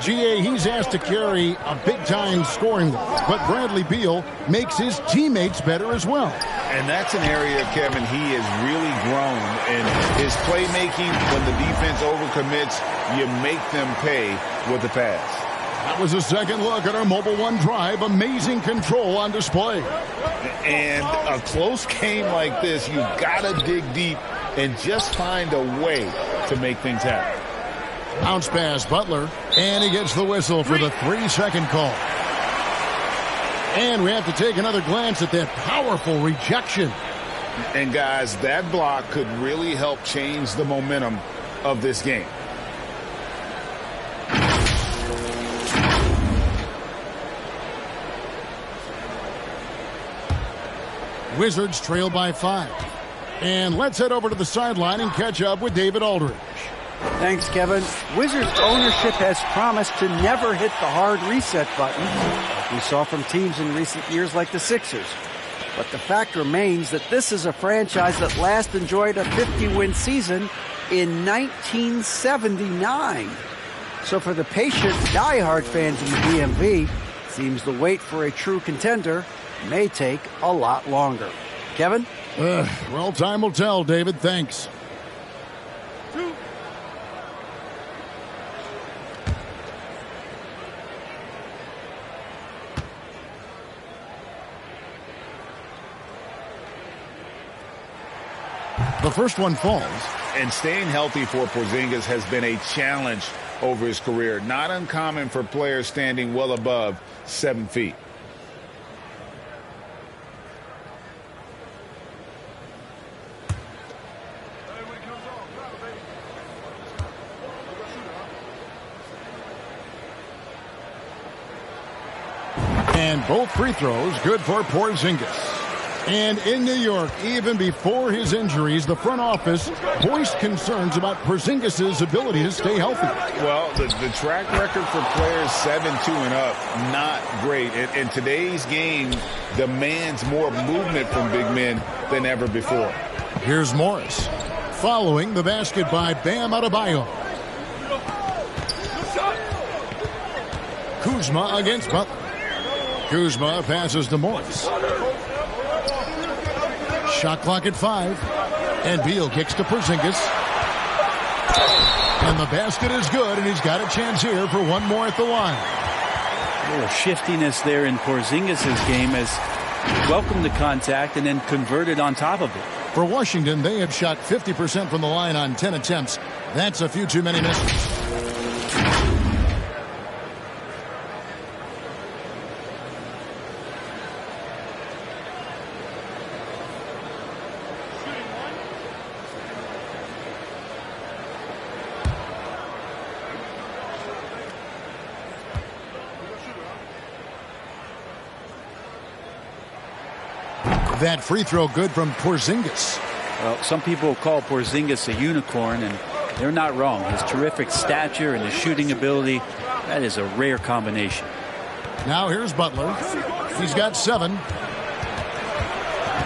GA, he's asked to carry a big-time scoring load, but Bradley Beal makes his teammates better as well. And that's an area, Kevin, he has really grown in his playmaking. When the defense overcommits, you make them pay with the pass. That was a second look at our Mobile One drive. Amazing control on display. And a close game like this, you've got to dig deep and just find a way to make things happen. Bounce pass, Butler, and he gets the whistle for the 3-second call. And we have to take another glance at that powerful rejection. And guys, that block could really help change the momentum of this game. Wizards trail by 5. And let's head over to the sideline and catch up with David Aldridge. Thanks, Kevin. Wizards ownership has promised to never hit the hard reset button, like we saw from teams in recent years like the Sixers. But the fact remains that this is a franchise that last enjoyed a 50-win season in 1979. So for the patient, diehard fans in the DMV, seems the wait for a true contender may take a lot longer. Kevin? Well, time will tell, David. Thanks. The first one falls. And staying healthy for Porzingis has been a challenge over his career. Not uncommon for players standing well above 7 feet. And both free throws good for Porzingis. And in New York, even before his injuries, the front office voiced concerns about Porzingis' ability to stay healthy. Well, the track record for players 7-2 and up, not great. And today's game demands more movement from big men than ever before. Here's Morris, following the basket by Bam Adebayo. Kuzma against Butler. Kuzma passes to Morris. Shot clock at 5. And Beal kicks to Porzingis. And the basket is good, and he's got a chance here for one more at the line. A little shiftiness there in Porzingis' game as he welcomed the contact and then converted on top of it. For Washington, they have shot 50% from the line on 10 attempts. That's a few too many misses. That free throw good from Porzingis. Well, some people call Porzingis a unicorn, and they're not wrong. His terrific stature and his shooting ability, that is a rare combination. Now here's Butler. He's got 7.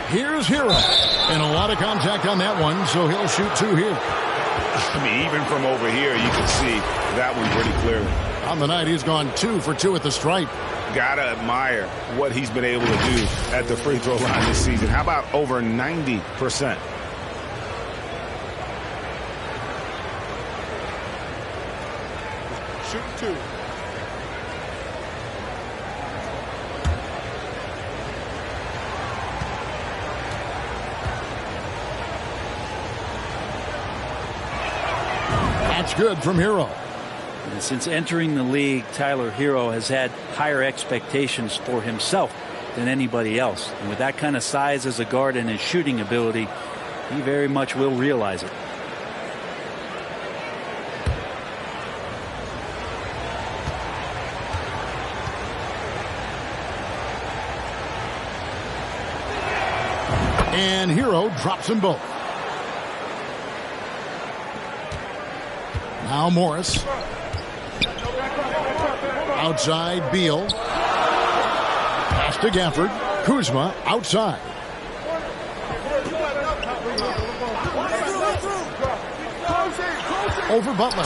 Here's Hero. And a lot of contact on that one, so he'll shoot 2 here. I mean, even from over here, you can see that one pretty clearly. On the night, he's gone 2 for 2 at the stripe. Gotta admire what he's been able to do at the free throw line this season. How about over 90%? Shoot 2. That's good from Hero. And since entering the league, Tyler Hero has had higher expectations for himself than anybody else. And with that kind of size as a guard and his shooting ability, he very much will realize it. And Hero drops them both. Now Morris. Outside Beal. Pass to Gafford. Kuzma outside. Over Butler.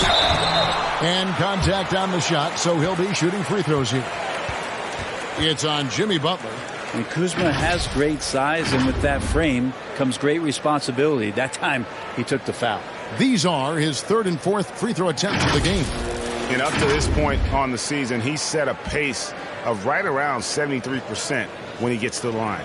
And contact on the shot, so he'll be shooting free throws here. It's on Jimmy Butler. And Kuzma has great size, and with that frame comes great responsibility. That time he took the foul. These are his third and fourth free throw attempts of the game. And up to this point on the season, he's set a pace of right around 73% when he gets to the line.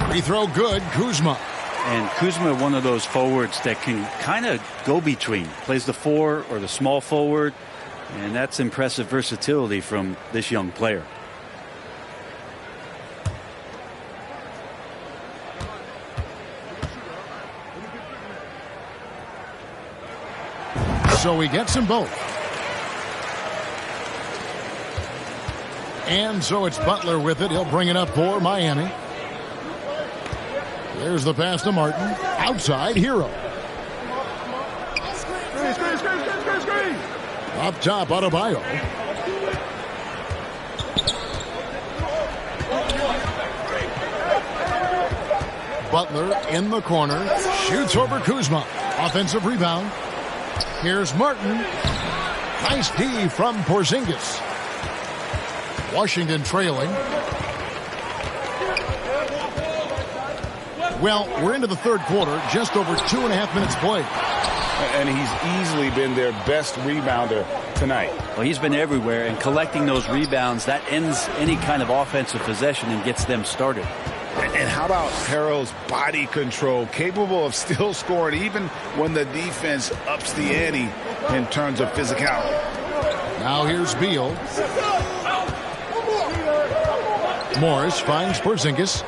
Free throw good, Kuzma. And Kuzma, one of those forwards that can kind of go between. Plays the 4 or the small forward. And that's impressive versatility from this young player. So he gets them both. And so it's Butler with it. He'll bring it up for Miami. There's the pass to Martin. Outside, Hero. Up top, Adebayo. Butler in the corner. Shoots over Kuzma. Offensive rebound. Here's Martin. Nice D from Porzingis. Washington trailing. Well, we're into the third quarter. Just over 2.5 minutes played. And he's easily been their best rebounder tonight. Well, he's been everywhere, and collecting those rebounds, that ends any kind of offensive possession and gets them started. And how about Harrell's body control, capable of still scoring even when the defense ups the ante in terms of physicality. Now here's Beal. Morris finds Porzingis.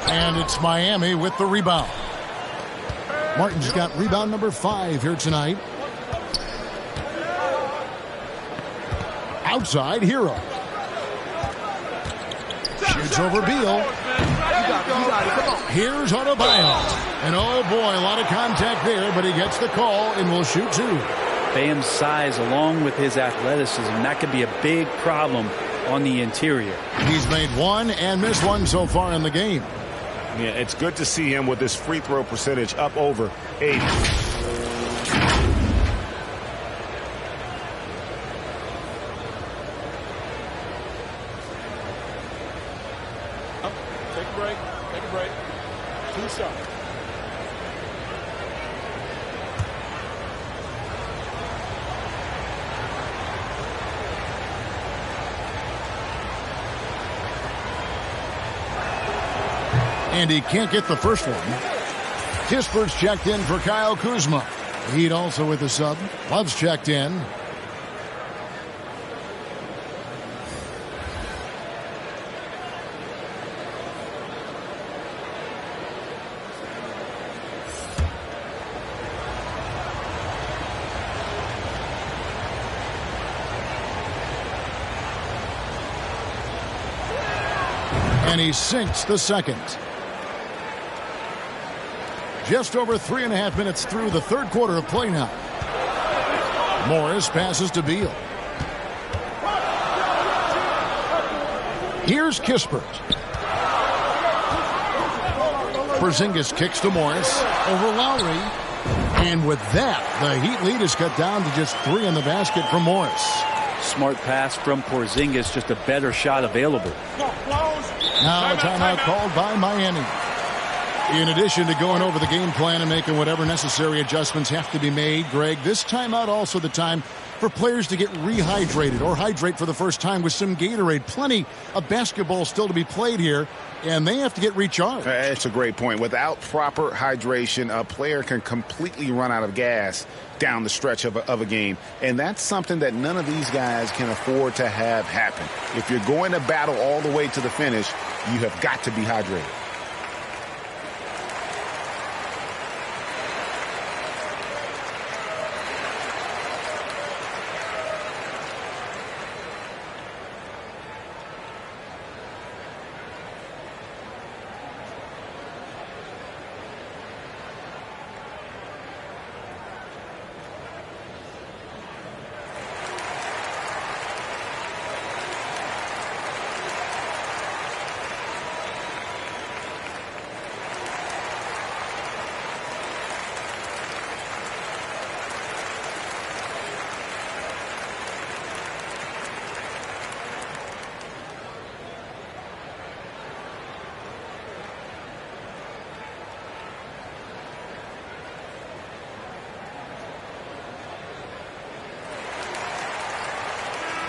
And it's Miami with the rebound. Martin's got rebound number 5 here tonight. Outside, Hero. Shoots over Beal. Here's Adebayo. And oh boy, a lot of contact there, but he gets the call and will shoot 2. Bam's size along with his athleticism, that could be a big problem on the interior. He's made 1 and missed 1 so far in the game. Yeah, it's good to see him with his free throw percentage up over 80. Take a break. Take a break. 2 shots. And he can't get the first one. Kispert's checked in for Kyle Kuzma. Heat also with the sub. Love's checked in. And he sinks the second. Just over 3.5 minutes through the third quarter of play now. Morris passes to Beal. Here's Kispert. Porzingis kicks to Morris over Lowry. And with that, the Heat lead is cut down to just 3 in the basket from Morris. Smart pass from Porzingis, just a better shot available. Now a timeout called by Miami. In addition to going over the game plan and making whatever necessary adjustments have to be made, Greg, this timeout also the time for players to get rehydrated or hydrate for the first time with some Gatorade. Plenty of basketball still to be played here, and they have to get recharged. That's a great point. Without proper hydration, a player can completely run out of gas down the stretch of a game, and that's something that none of these guys can afford to have happen. If you're going to battle all the way to the finish, you have got to be hydrated.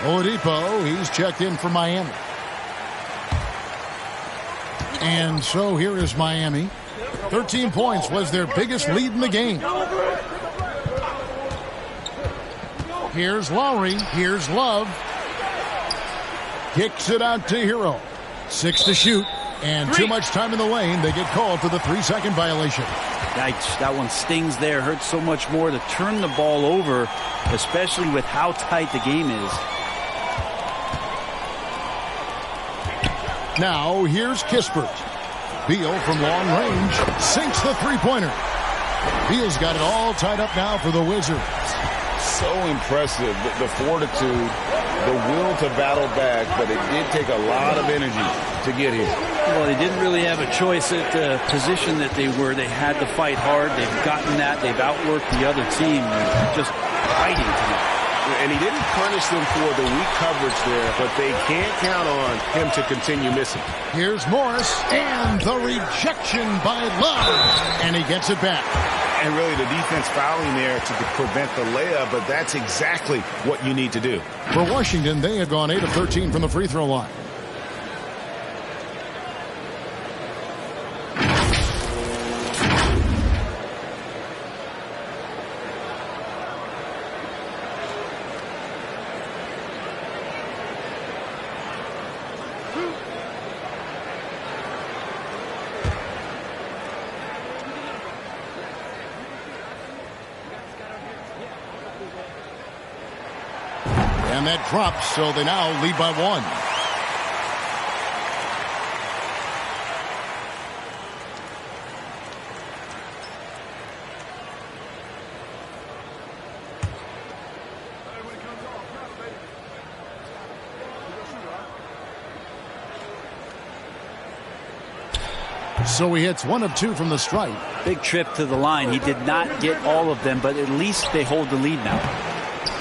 Oladipo, he's checked in for Miami. And so here is Miami. 13 points was their biggest lead in the game. Here's Lowry. Here's Love. Kicks it out to Hero. 6 to shoot. And too much time in the lane. They get called for the 3-second violation. That one stings there. Hurts so much more to turn the ball over, especially with how tight the game is. Now here's Kispert. Beal from long range sinks the three-pointer. Beal's got it all tied up now for the Wizards. So impressive, the fortitude, the will to battle back, but it did take a lot of energy to get here. Well, they didn't really have a choice at the position that they were. They had to fight hard. They've gotten that. They've outworked the other team. They're just fighting tonight. And he didn't punish them for the weak coverage there, but they can't count on him to continue missing. Here's Morris, and the rejection by Love, and he gets it back. And really the defense fouling there to prevent the layup, but that's exactly what you need to do. For Washington, they have gone 8 of 13 from the free throw line. And that drops, so they now lead by 1. So he hits 1 of 2 from the stripe. Big trip to the line. He did not get all of them, but at least they hold the lead now.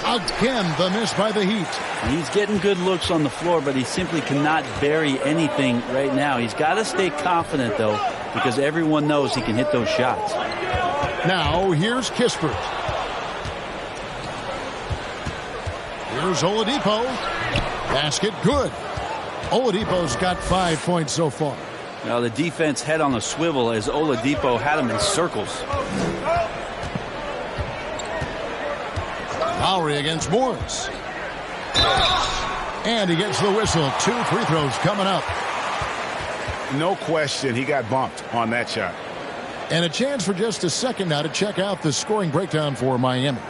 Again, the miss by the Heat. He's getting good looks on the floor, but he simply cannot bury anything right now. He's got to stay confident, though, because everyone knows he can hit those shots. Now, here's Kispert. Here's Oladipo. Basket good. Oladipo's got 5 points so far. Now, the defense head on a swivel as Oladipo had him in circles. Lowry against Morris. And he gets the whistle. 2 free throws coming up. No question, he got bumped on that shot. And a chance for just a second now to check out the scoring breakdown for Miami.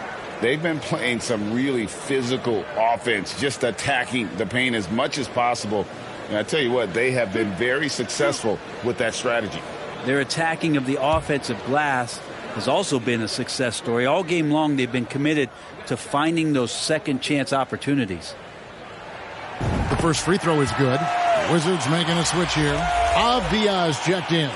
They've been playing some really physical offense, just attacking the paint as much as possible. And I tell you what, they have been very successful with that strategy. Their attacking of the offensive glass has also been a success story. All game long, they've been committed to finding those second chance opportunities. The first free throw is good. Wizards making a switch here. Avia's checked in.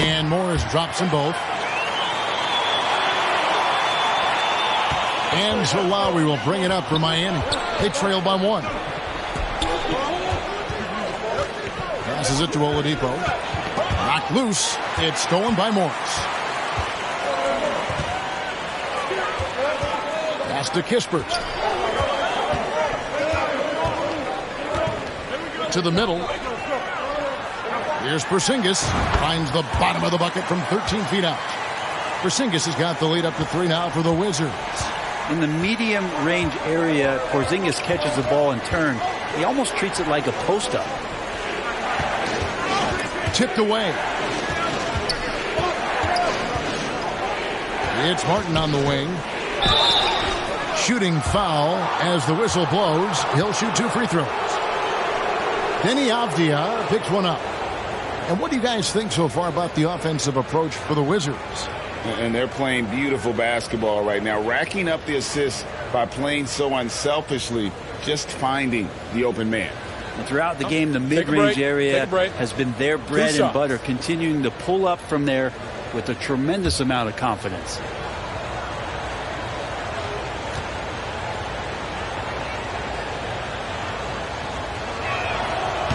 And Morris drops them both. And so Lowry will bring it up for Miami. They trail by 1. Passes it to Oladipo. Knocked loose. It's stolen by Morris. Pass to Kispert. To the middle. Here's Porzingis. Finds the bottom of the bucket from 13 feet out. Porzingis has got the lead up to 3 now for the Wizards. In the medium range area, Porzingis catches the ball and turn. He almost treats it like a post-up. Tipped away. It's Martin on the wing. Shooting foul as the whistle blows. He'll shoot 2 free throws. Denny Avdia picks one up. And what do you guys think so far about the offensive approach for the Wizards? And they're playing beautiful basketball right now, racking up the assists by playing so unselfishly, just finding the open man. And throughout the game, the mid-range area has been their bread and butter, continuing to pull up from there with a tremendous amount of confidence.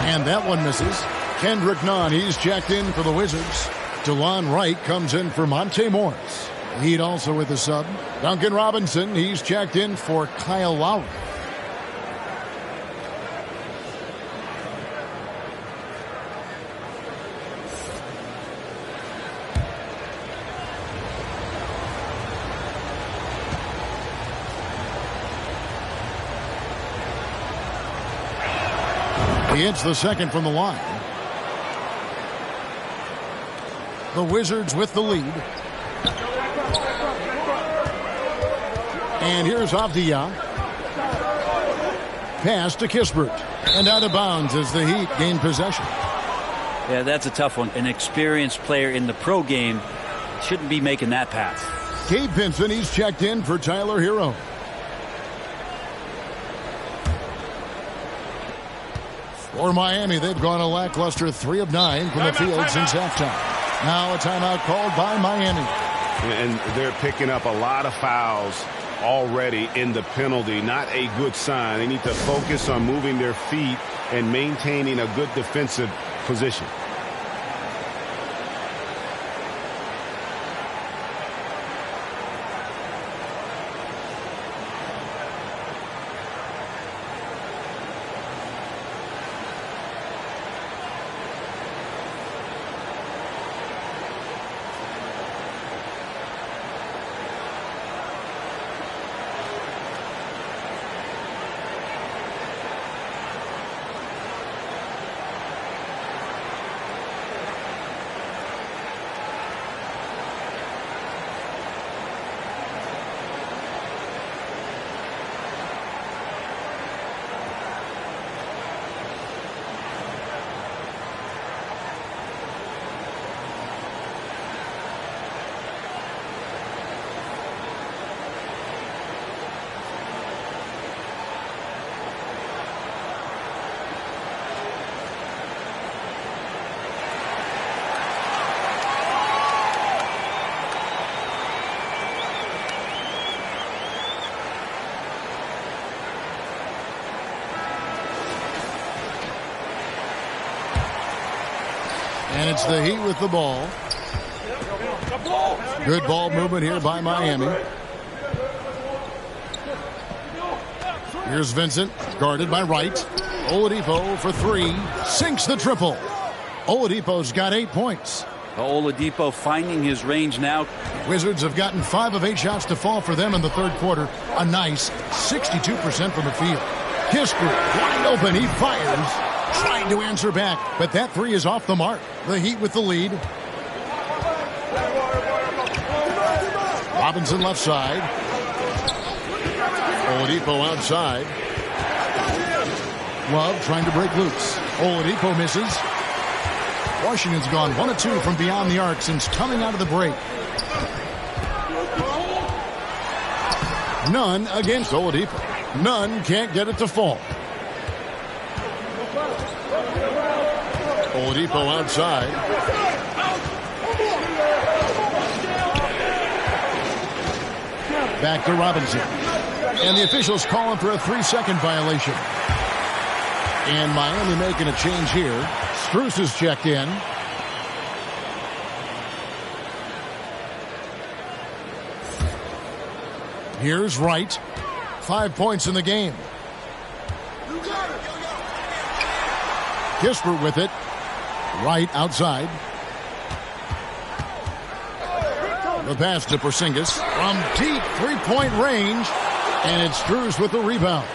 And that one misses. Kendrick Nunn, he's checked in for the Wizards. DeLon Wright comes in for Monte Morris. Heat also with the sub. Duncan Robinson, he's checked in for Kyle Lowry. He hits the second from the line. The Wizards with the lead. And here's Avdia. Pass to Kispert. And out of bounds as the Heat gain possession. Yeah, that's a tough one. An experienced player in the pro game shouldn't be making that pass. Gabe Vincent, he's checked in for Tyler Hero. For Miami, they've gone a lackluster 3 of 9 from the field since halftime. Now a timeout called by Miami. And they're picking up a lot of fouls already in the penalty. Not a good sign. They need to focus on moving their feet and maintaining a good defensive position. And it's the Heat with the ball. Good ball movement here by Miami. Here's Vincent, guarded by Wright. Oladipo for 3, sinks the triple. Oladipo's got 8 points. Oladipo finding his range now. Wizards have gotten 5 of 8 shots to fall for them in the third quarter. A nice 62% from the field. Kispert wide open, he fires. Trying to answer back, but that 3 is off the mark. The Heat with the lead. Robinson left side. Oladipo outside. Love trying to break loose. Oladipo misses. Washington's gone 1 of 2 from beyond the arc since coming out of the break. None against Oladipo. None can't get it to fall. Oladipo outside. Back to Robinson. And the officials calling for a 3-second violation. And Miami making a change here. Strus is checked in. Here's Wright. 5 points in the game. Kispert with it. Wright outside. The pass to Porzingis from deep three-point range. And it's Strus with the rebound.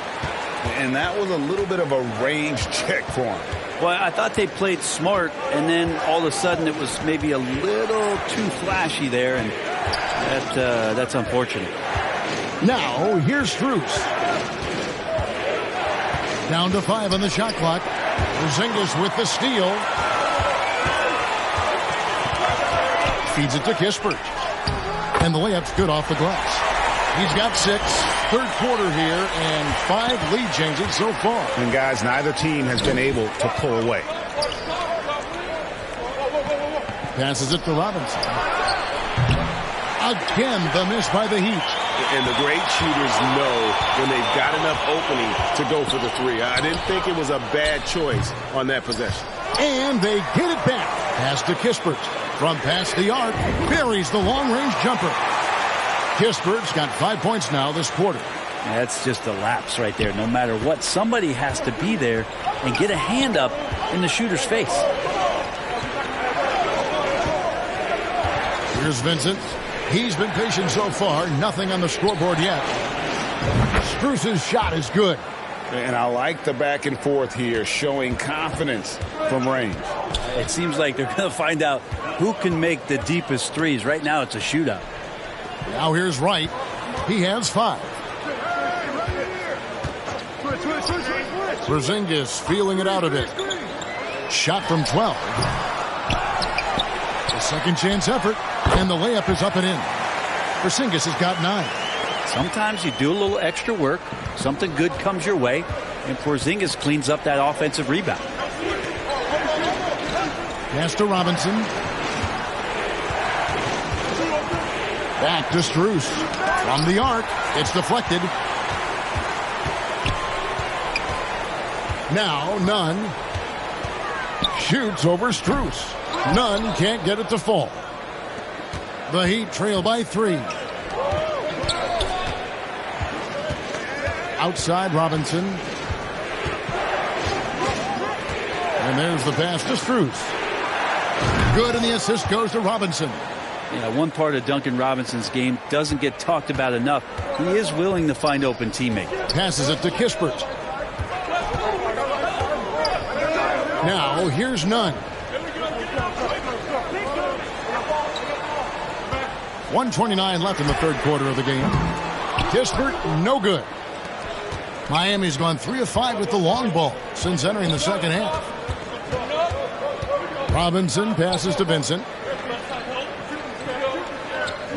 And that was a little bit of a range check for him. Well, I thought they played smart, and then all of a sudden it was maybe a little too flashy there, and that's unfortunate. Now, here's Strus. Down to 5 on the shot clock. Porzingis with the steal. Feeds it to Kispert. And the layup's good off the glass. He's got 6. Third quarter here, and 5 lead changes so far. And guys, neither team has been able to pull away. Passes it to Robinson. Again, the miss by the Heat. And the great shooters know when they've got enough opening to go for the 3. I didn't think it was a bad choice on that possession. And they get it back. Pass to Kispert. From past the arc, buries the long-range jumper. Kispert's got 5 points now this quarter. That's just a lapse right there. No matter what, somebody has to be there and get a hand up in the shooter's face. Here's Vincent. He's been patient so far. Nothing on the scoreboard yet. Strus's shot is good. And I like the back and forth here, showing confidence from range. It seems like they're going to find out who can make the deepest threes. Right now, it's a shootout. Now here's Wright. He has 5. Porzingis feeling it out a bit. Shot from 12. A second chance effort, and the layup is up and in. Porzingis has got 9. Sometimes you do a little extra work, something good comes your way, and Porzingis cleans up that offensive rebound. Pass to Robinson. Back to Strus. From the arc, it's deflected. Now Nunn shoots over Strus. Nunn can't get it to fall. The Heat trail by 3. Outside Robinson. And there's the pass to Strus. Good, and the assist goes to Robinson. Yeah, one part of Duncan Robinson's game doesn't get talked about enough. He is willing to find open teammates. Passes it to Kispert. Now here's Nunn. 1:29 left in the third quarter of the game. Kispert, no good. Miami's gone 3 of 5 with the long ball since entering the second half. Robinson passes to Vincent.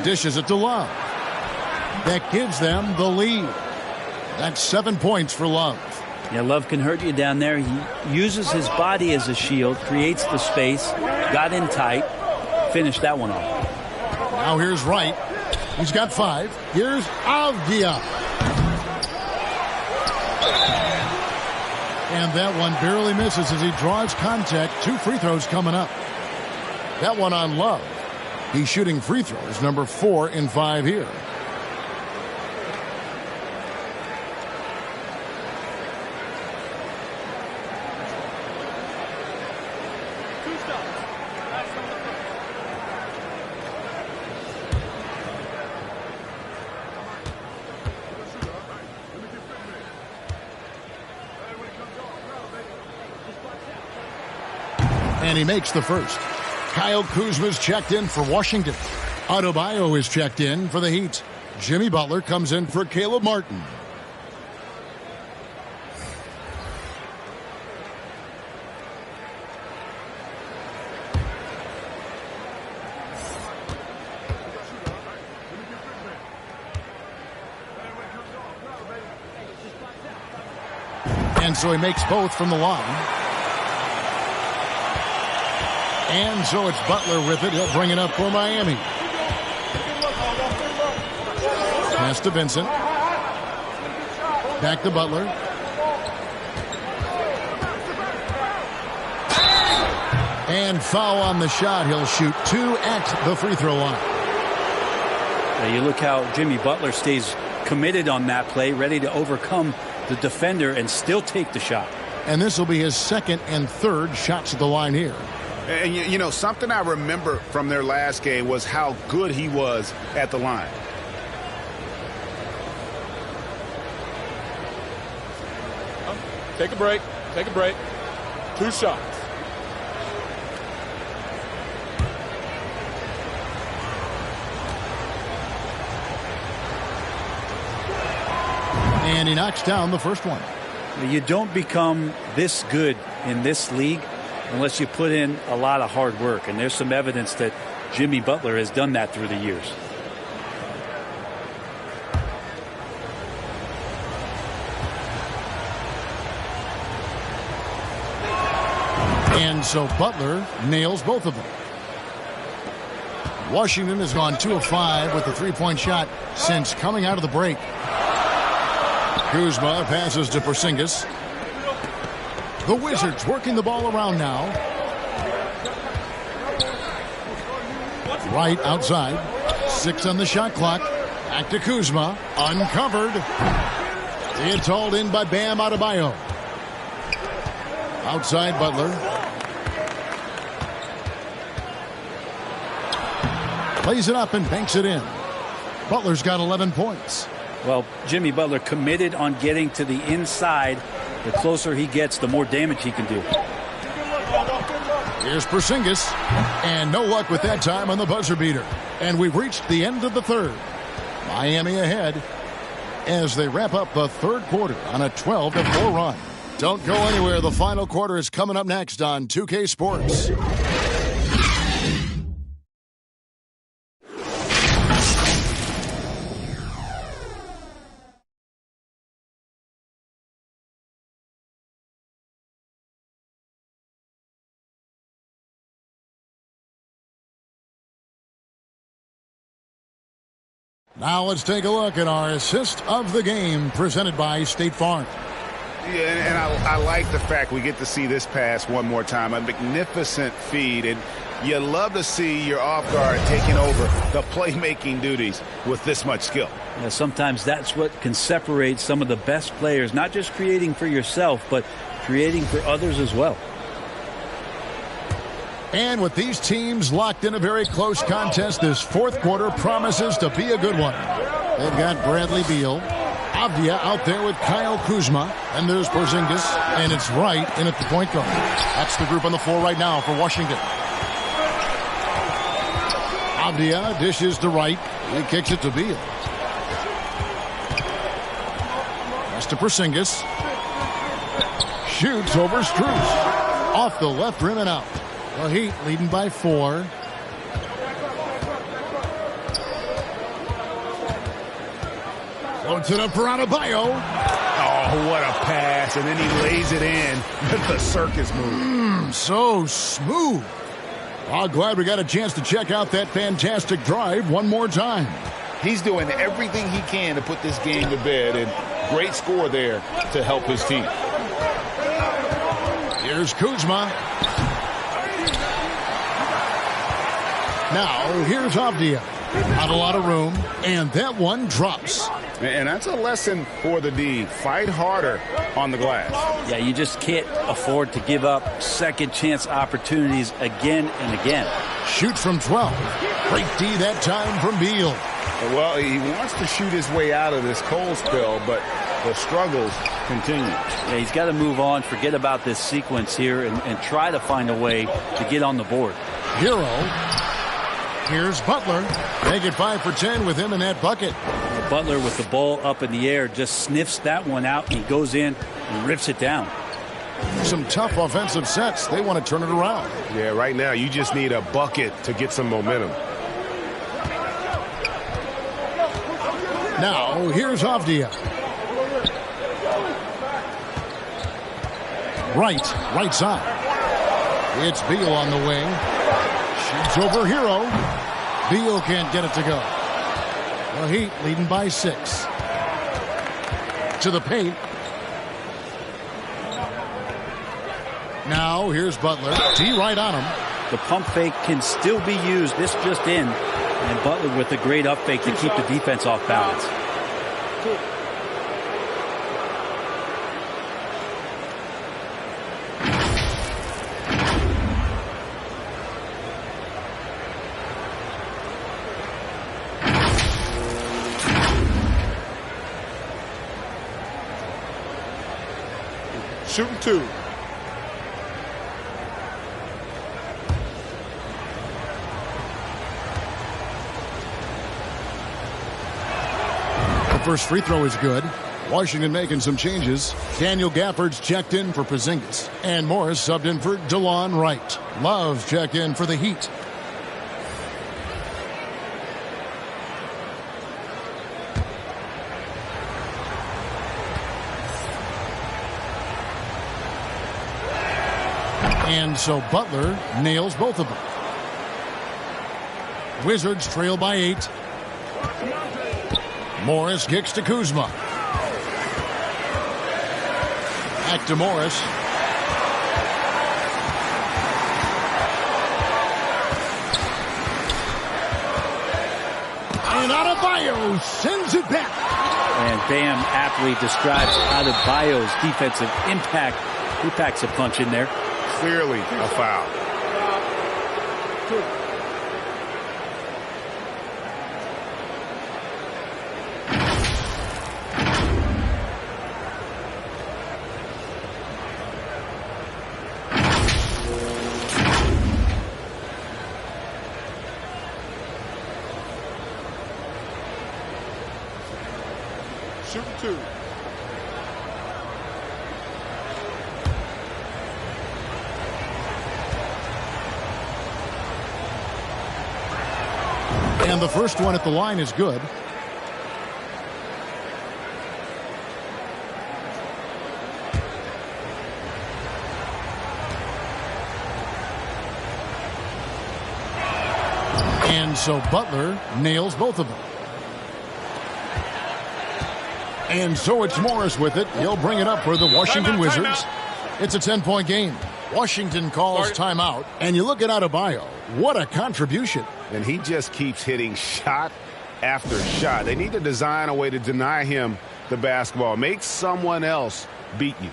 Dishes it to Love. That gives them the lead. That's 7 points for Love. Yeah, Love can hurt you down there. He uses his body as a shield, creates the space, got in tight, finished that one off. Now here's Wright. He's got 5. Here's Avdia. And that one barely misses as he draws contact. 2 free throws coming up. That one on Love. He's shooting free throws, number 4 in 5 here. And he makes the first. Kyle Kuzma's checked in for Washington. Adebayo is checked in for the Heat. Jimmy Butler comes in for Caleb Martin. And so he makes both from the line. And so it's Butler with it. He'll bring it up for Miami. Pass to Vincent. Back to Butler. And foul on the shot. He'll shoot 2 at the free throw line. Now you look how Jimmy Butler stays committed on that play, ready to overcome the defender and still take the shot. And this will be his second and third shots at the line here. And you know, something I remember from their last game was how good he was at the line. Take a break. Take a break. 2 shots. And he knocks down the first one. You don't become this good in this league unless you put in a lot of hard work. And there's some evidence that Jimmy Butler has done that through the years. And so Butler nails both of them. Washington has gone 2 of 5 with the three-point shot since coming out of the break. Kuzma passes to Porzingis. The Wizards working the ball around now. Right outside. 6 on the shot clock. Back to Kuzma. Uncovered. It's hauled in by Bam Adebayo. Outside Butler. Plays it up and banks it in. Butler's got 11 points. Well, Jimmy Butler committed on getting to the inside. The closer he gets, the more damage he can do. Here's Porzingis. And no luck with that time on the buzzer beater. And we've reached the end of the third. Miami ahead as they wrap up the third quarter on a 12-4 run. Don't go anywhere. The final quarter is coming up next on 2K Sports. Now let's take a look at our assist of the game presented by State Farm. Yeah, and I like the fact we get to see this pass one more time. A magnificent feed, and you love to see your off guard taking over the playmaking duties with this much skill. Yeah, sometimes that's what can separate some of the best players, not just creating for yourself, but creating for others as well. And with these teams locked in a very close contest, this fourth quarter promises to be a good one. They've got Bradley Beal. Avdia out there with Kyle Kuzma. And there's Porzingis. And it's Wright in at the point guard. That's the group on the floor right now for Washington. Avdia dishes to Wright. He kicks it to Beal. That's to Porzingis. Shoots over Strus. Off the left rim and out. The Heat leading by 4. Floats it up for Adebayo. Oh, what a pass. And then he lays it in with the circus move. So smooth. I'm glad we got a chance to check out that fantastic drive one more time. He's doing everything he can to put this game to bed, and great score there to help his team. Here's Kuzma. Now, here's Avdia. Not a lot of room, and that one drops. And that's a lesson for the D. Fight harder on the glass. Yeah, you just can't afford to give up second chance opportunities again and again. Shoots from 12. Great D that time from Beal. Well, he wants to shoot his way out of this cold spell, but the struggles continue. Yeah, he's got to move on, forget about this sequence here, and try to find a way to get on the board. Hero. Here's Butler. Make it 5 for 10 with him in that bucket. Butler with the ball up in the air just sniffs that one out. He goes in and rips it down. Some tough offensive sets. They want to turn it around. Yeah, right now you just need a bucket to get some momentum. Now, here's Avdia. Right side. It's Beal on the wing. Shoots over Hero. Beal can't get it to go. The Heat leading by 6. To the paint. Now here's Butler. D right on him. The pump fake can still be used. This just in. And Butler with a great up fake to keep the defense off balance. Shooting 2. The first free throw is good. Washington making some changes. Daniel Gafford's checked in for Porzingis. And Morris subbed in for DeLon Wright. Love checked in for the Heat. And so Butler nails both of them. Wizards trail by 8. Morris kicks to Kuzma. Back to Morris. And Adebayo sends it back. And Bam aptly describes Adebayo's defensive impact. He packs a punch in there. Clearly a foul. Shooting 2. And the first one at the line is good. And so Butler nails both of them. And so it's Morris with it. He'll bring it up for the Washington Wizards. It's a 10-point game. Washington calls timeout. And you look at Adebayo. What a contribution. And he just keeps hitting shot after shot. They need to design a way to deny him the basketball. Make someone else beat you.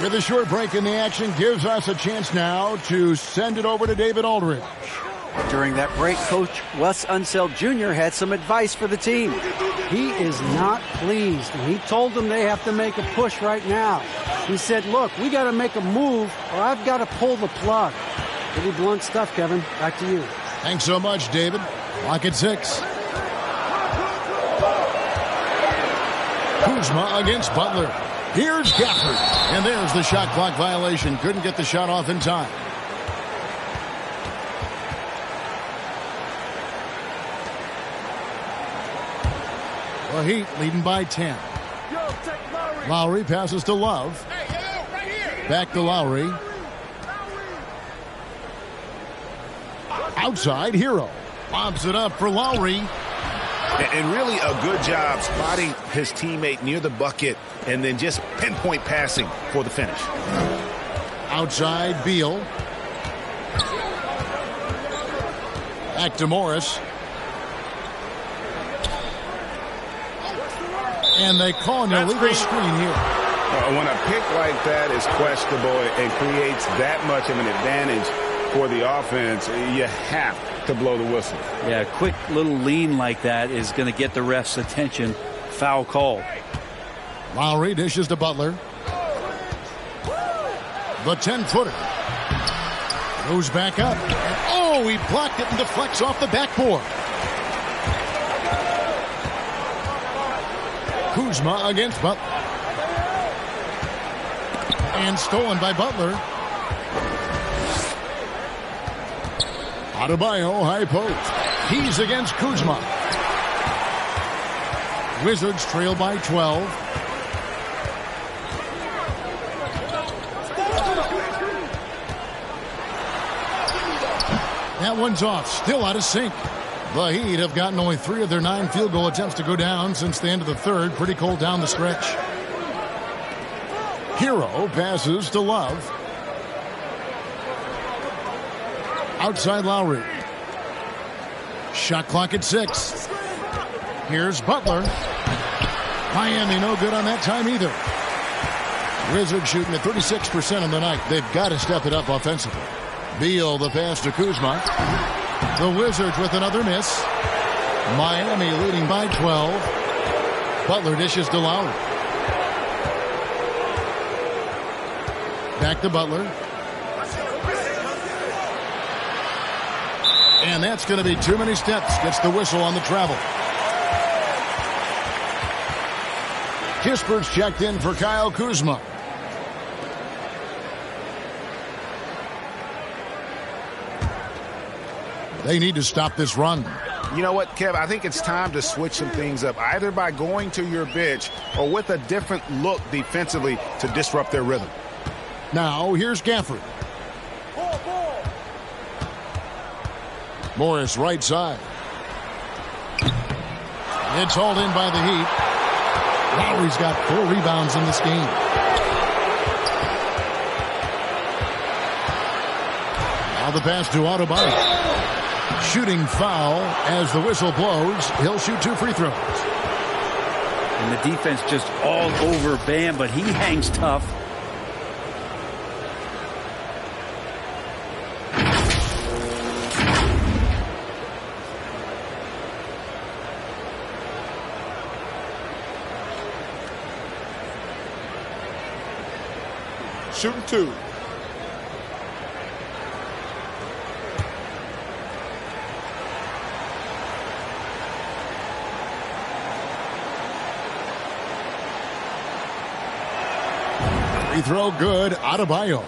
With a short break in the action, gives us a chance now to send it over to David Aldridge. During that break, Coach Wes Unseld Jr. had some advice for the team. He is not pleased, and he told them they have to make a push right now. He said, look, we got to make a move, or I've got to pull the plug. Pretty blunt stuff, Kevin. Back to you. Thanks so much, David. Clock at 6. Kuzma against Butler. Here's Gafford. And there's the shot clock violation. Couldn't get the shot off in time. The Heat leading by 10. Lowry passes to Love. Back to Lowry. Outside, Hero. Lobs it up for Lowry. And really a good job spotting his teammate near the bucket and then just pinpoint passing for the finish. Outside, Beal. Back to Morris. And they call an illegal screen here. When a pick like that is questionable and creates that much of an advantage for the offense, you have to blow the whistle. Yeah, a quick little lean like that is going to get the ref's attention. Foul call. Lowry dishes to Butler. The 10-footer. Goes back up. Oh, he blocked it and deflects off the backboard. Kuzma against Butler. And stolen by Butler. Adebayo, high post. He's against Kuzma. Wizards trail by 12. That one's off. Still out of sync. The Heat have gotten only 3 of their 9 field goal attempts to go down since the end of the third. Pretty cold down the stretch. Hero passes to Love. Outside Lowry. Shot clock at 6. Here's Butler. Miami no good on that time either. Wizards shooting at 36% on the night. They've got to step it up offensively. Beal the pass to Kuzma. The Wizards with another miss. Miami leading by 12. Butler dishes to Lowry. Back to Butler. And that's going to be too many steps. Gets the whistle on the travel. Kispert's checked in for Kyle Kuzma. They need to stop this run. You know what, Kev? I think it's time to switch some things up, either by going to your bench or with a different look defensively to disrupt their rhythm. Now, here's Gafford. Morris right side. It's hauled in by the Heat. Lowry's got 4 rebounds in this game. Now the pass to Adebayo. Shooting foul as the whistle blows. He'll shoot 2 free throws. And the defense just all over Bam, but he hangs tough. Shooting 2. Free throw good. Adebayo.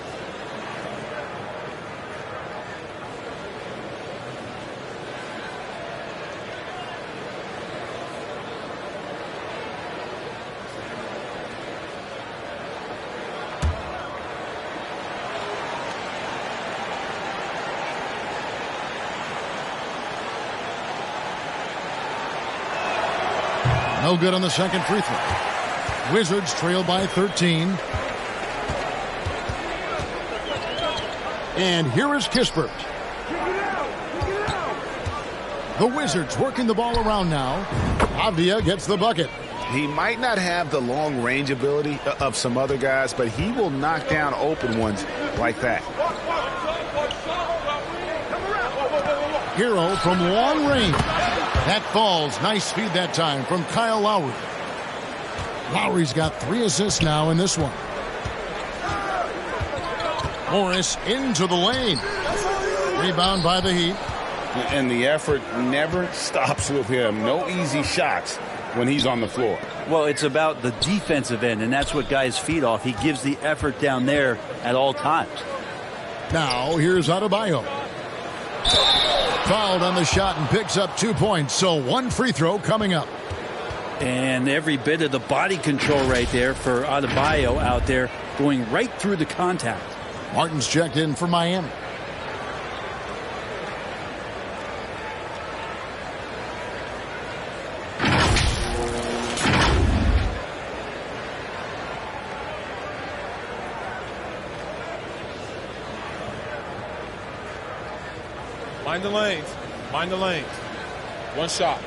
No good on the second free throw. Wizards trail by 13. And here is Kispert. The Wizards working the ball around now. Avdia gets the bucket. He might not have the long range ability of some other guys, but he will knock down open ones like that. Hero from long range. That falls. Nice feed that time from Kyle Lowry. Lowry's got 3 assists now in this one. Morris into the lane. Rebound by the Heat. And the effort never stops with him. No easy shots when he's on the floor. Well, it's about the defensive end, and that's what guys feed off. He gives the effort down there at all times. Now, here's Adebayo. Fouled on the shot and picks up 2 points, so 1 free throw coming up. And every bit of the body control right there for Adebayo out there, going right through the contact. Martin's checked in for Miami. Mind the lanes. Mind the lanes. One shot.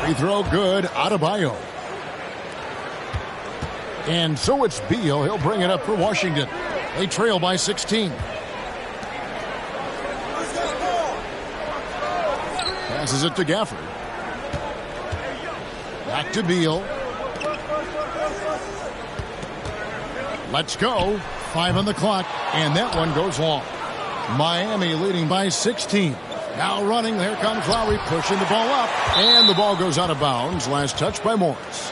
Free throw good. Adebayo. And so it's Beal. He'll bring it up for Washington. They trail by 16. Passes it to Gafford. Back to Beal. Let's go. 5 on the clock. And that one goes long. Miami leading by 16. Now running. Here comes Lowry pushing the ball up. And the ball goes out of bounds. Last touch by Morris.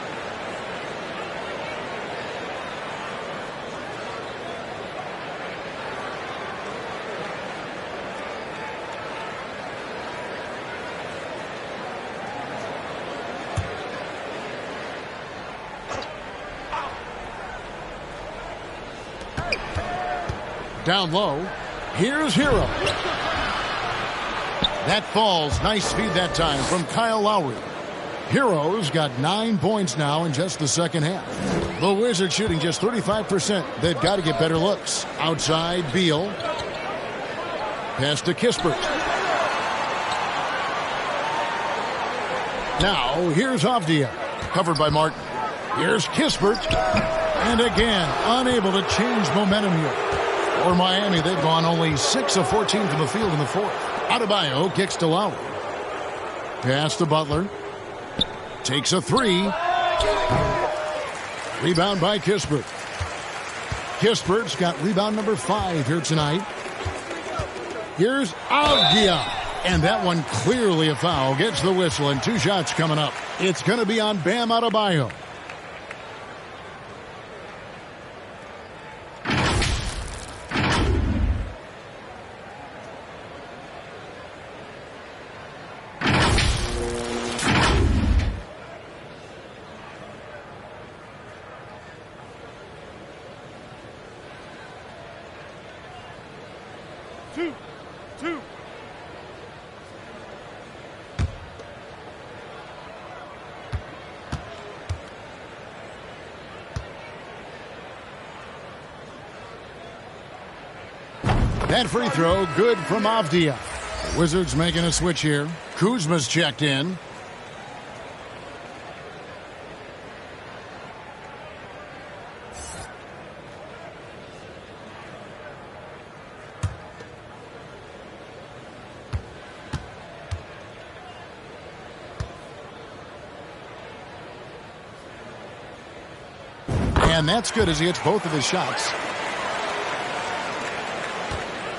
Down low. Here's Hero. That falls. Nice speed that time from Kyle Lowry. Hero's got 9 points now in just the second half. The Wizards shooting just 35%. They've got to get better looks. Outside, Beal. Pass to Kispert. Now, here's Avdia. Covered by Martin. Here's Kispert. And again, unable to change momentum here. For Miami, they've gone only 6 of 14 from the field in the fourth. Adebayo kicks to Lowry. Pass to Butler. Takes a three. Rebound by Kispert. Kispert's got rebound number 5 here tonight. Here's Avdia. And that one clearly a foul. Gets the whistle and 2 shots coming up. It's going to be on Bam Adebayo. Two. That free throw, good from Avdia. The Wizards making a switch here. Kuzma's checked in. And that's good as he hits both of his shots.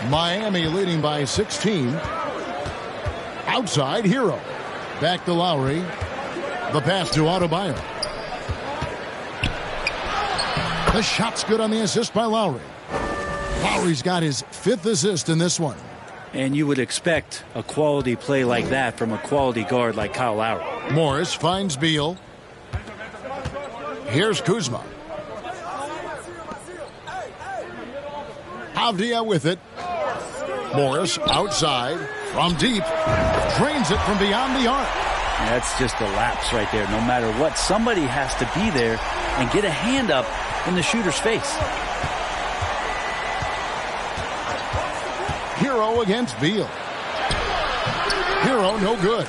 Miami leading by 16. Outside, Hero. Back to Lowry. The pass to Adebayo. The shot's good on the assist by Lowry. Lowry's got his 5th assist in this one. And you would expect a quality play like that from a quality guard like Kyle Lowry. Morris finds Beal. Here's Kuzma. Avdia with it. Morris outside from deep. Drains it from beyond the arc. That's just a lapse right there. No matter what, somebody has to be there and get a hand up in the shooter's face. Hero against Beal. Hero no good.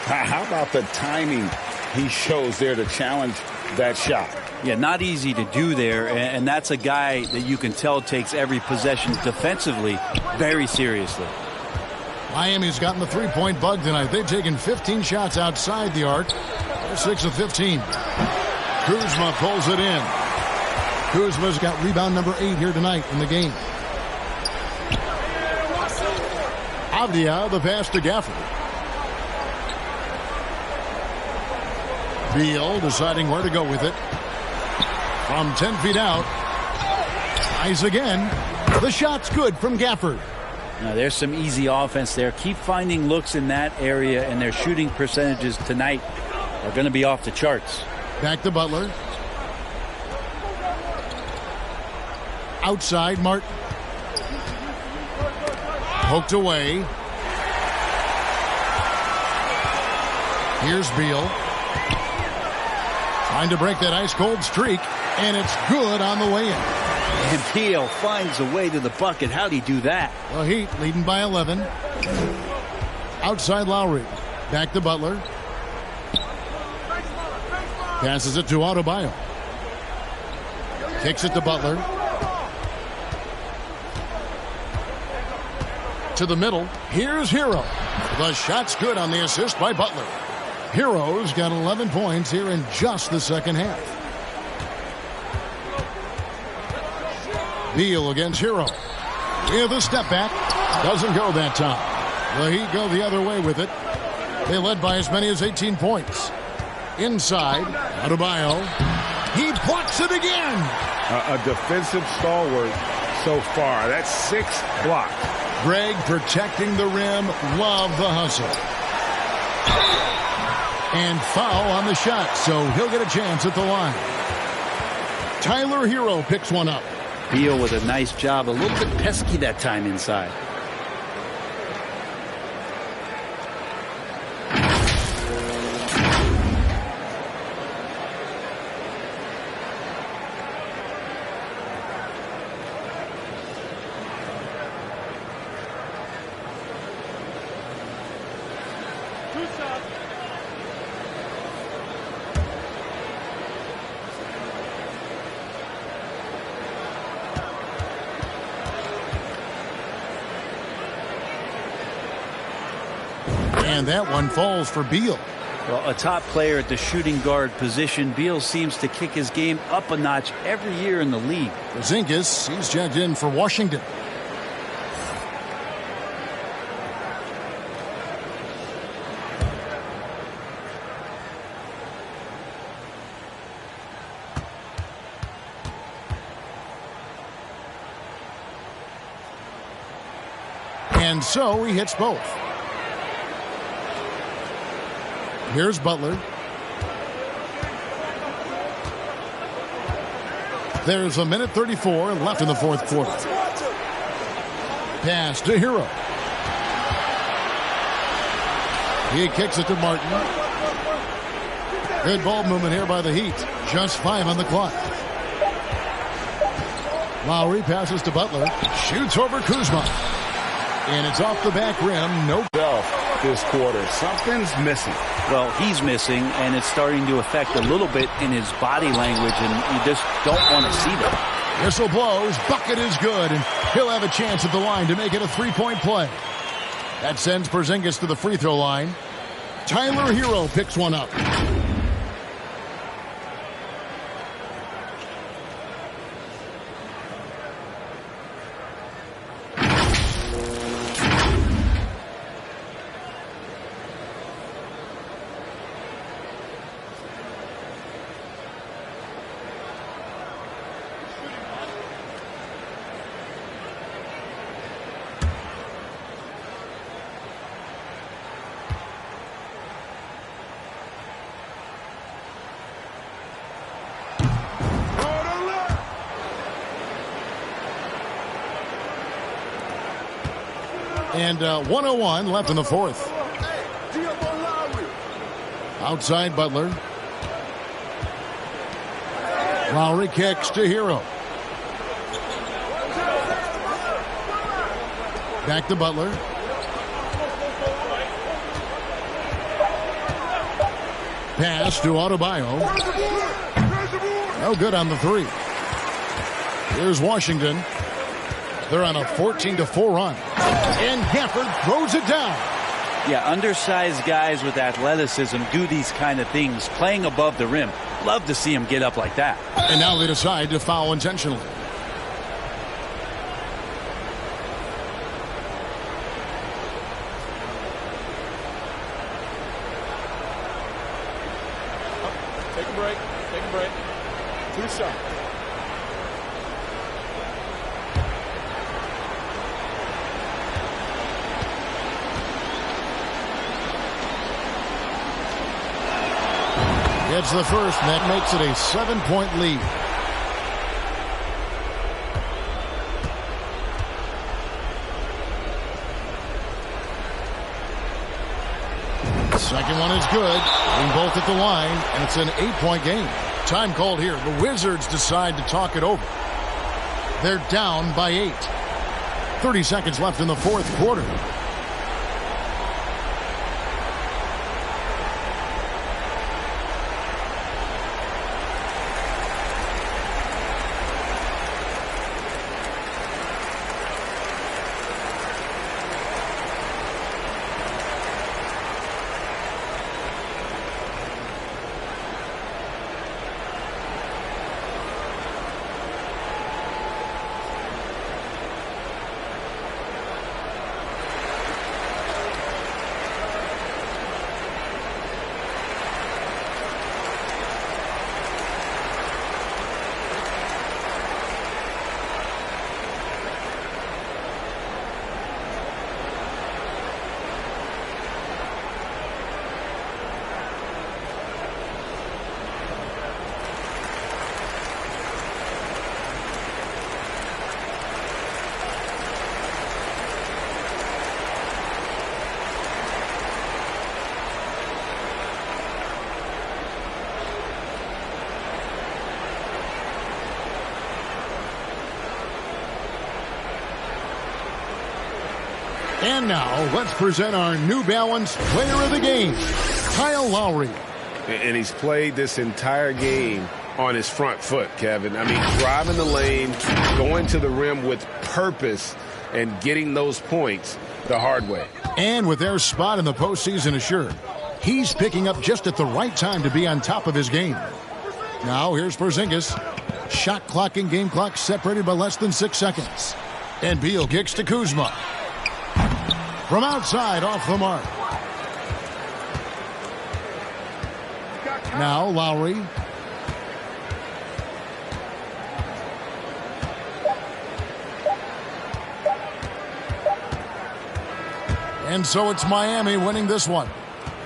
How about the timing he shows there to challenge that shot? Yeah, not easy to do there, and that's a guy that you can tell takes every possession defensively very seriously. Miami's gotten the three-point bug tonight. They've taken 15 shots outside the arc. They're 6 of 15. Kuzma pulls it in. Kuzma's got rebound number 8 here tonight in the game. Avdia, the pass to Gafford. Beal deciding where to go with it. From 10 feet out. Tries again. The shot's good from Gafford. Now there's some easy offense there. Keep finding looks in that area, and their shooting percentages tonight are going to be off the charts. Back to Butler. Outside, Martin. Poked away. Here's Beal. Trying to break that ice-cold streak, and it's good on the way in. And Beal finds a way to the bucket. How'd he do that? The Heat leading by 11. Outside Lowry. Back to Butler. Passes it to Adebayo. Kicks it to Butler. To the middle. Here's Hero. The shot's good on the assist by Butler. Hero's got 11 points here in just the second half. Beal against Hero. With a step back. Doesn't go that time. The Heat go the other way with it. They led by as many as 18 points. Inside, Adebayo. He blocks it again. A defensive stalwart so far. That's 6 blocks. Greg protecting the rim. Love the hustle. And foul on the shot, so he'll get a chance at the line. Tyler Hero picks one up. Beal with a nice job. A little bit pesky that time inside. And that one falls for Beal. Well, a top player at the shooting guard position, Beal seems to kick his game up a notch every year in the league. Porzingis, he's checked in for Washington. And so he hits both. Here's Butler. There's a minute 34 left in the fourth quarter. Pass to Hero. He kicks it to Martin. Good ball movement here by the Heat. Just 5 on the clock. Lowry passes to Butler. Shoots over Kuzma. And it's off the back rim. No. This quarter. Something's missing. Well, he's missing, and it's starting to affect a little bit in his body language, and you just don't want to see that. Whistle blows. Bucket is good, and he'll have a chance at the line to make it a three-point play. That sends Porzingis to the free throw line. Tyler Hero picks one up. And 1:01 left in the fourth. Outside Butler. Lowry kicks to Hero. Back to Butler. Pass to Adebayo. No good on the three. Here's Washington. They're on a 14-4 run. And Gafford throws it down. Yeah, undersized guys with athleticism do these kind of things, playing above the rim. Love to see him get up like that. And now they decide to foul intentionally. Take a break. Take a break. 2 shots. It's the first, and that makes it a 7-point lead. Second one is good. Being both at the line, and it's an 8-point game. Time called here. The Wizards decide to talk it over. They're down by 8. 30 seconds left in the fourth quarter. And now, let's present our New Balance Player of the Game, Kyle Lowry. And he's played this entire game on his front foot, Kevin. I mean, driving the lane, going to the rim with purpose, and getting those points the hard way. And with their spot in the postseason assured, he's picking up just at the right time to be on top of his game. Now, here's Porzingis. Shot clock and game clock separated by less than 6 seconds. And Beal kicks to Kuzma. From outside, off the mark. Now Lowry. And so it's Miami winning this one.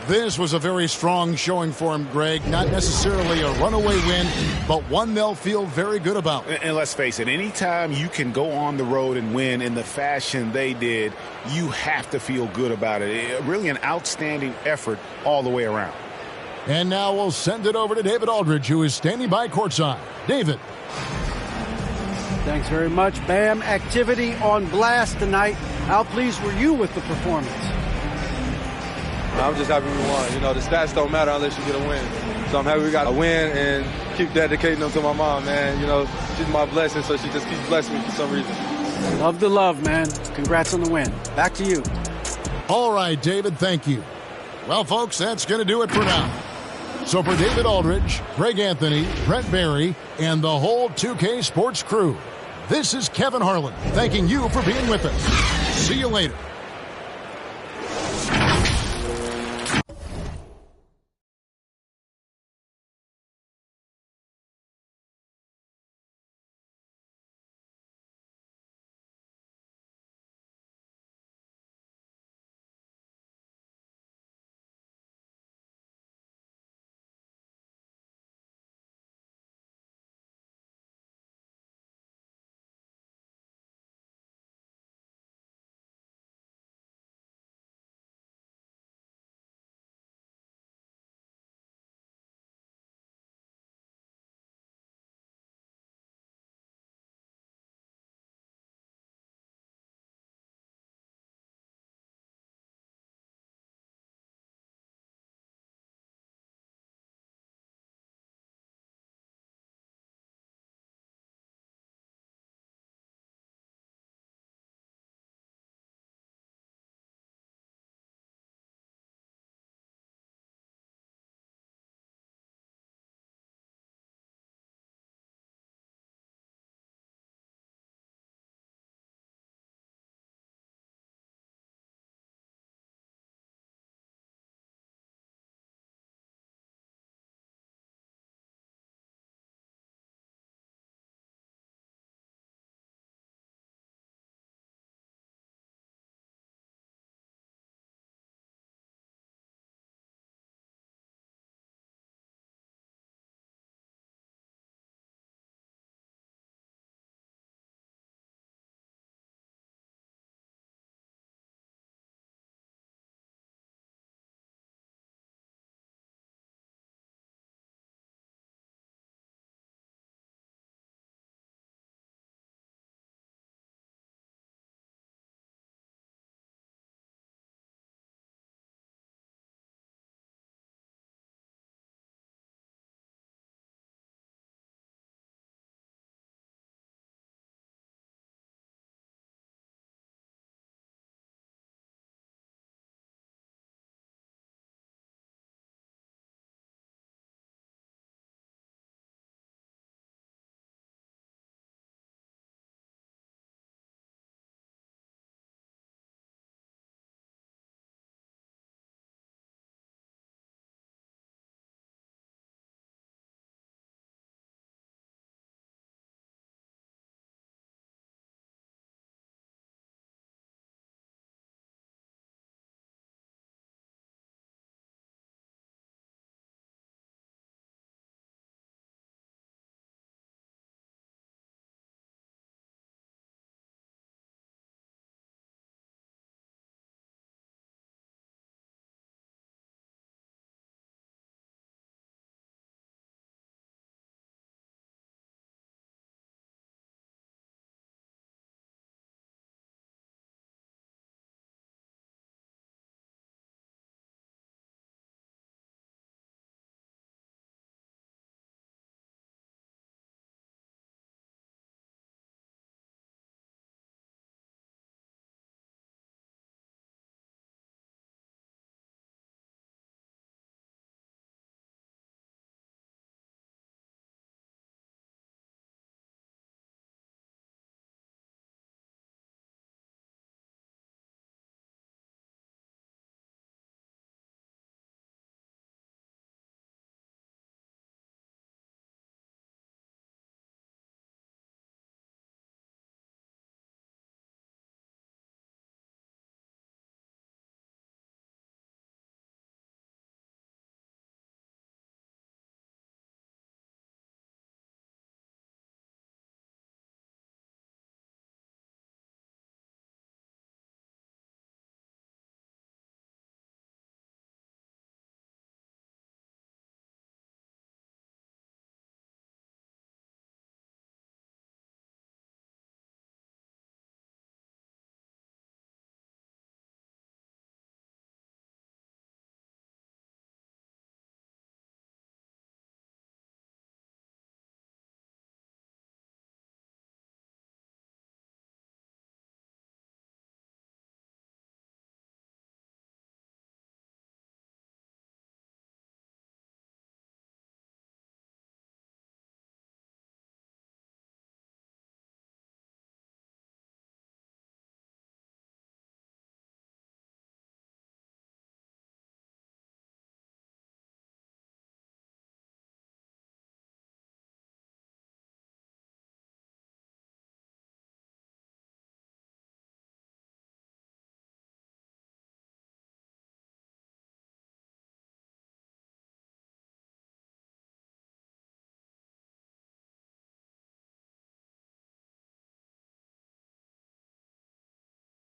This was a very strong showing for him, Greg. Not necessarily a runaway win, but one they'll feel very good about. And let's face it, anytime you can go on the road and win in the fashion they did, you have to feel good about it. Really an outstanding effort all the way around. And now we'll send it over to David Aldridge, who is standing by courtside. David. Thanks very much, Bam. Activity on blast tonight. How pleased were you with the performance? I'm just happy we won. You know, the stats don't matter unless you get a win. So I'm happy we got a win and keep dedicating them to my mom, man. You know, she's my blessing, so she just keeps blessing me for some reason. Love the love, man. Congrats on the win. Back to you. All right, David, thank you. Well, folks, that's going to do it for now. So for David Aldridge, Greg Anthony, Brett Barry, and the whole 2K Sports crew, this is Kevin Harlan thanking you for being with us. See you later.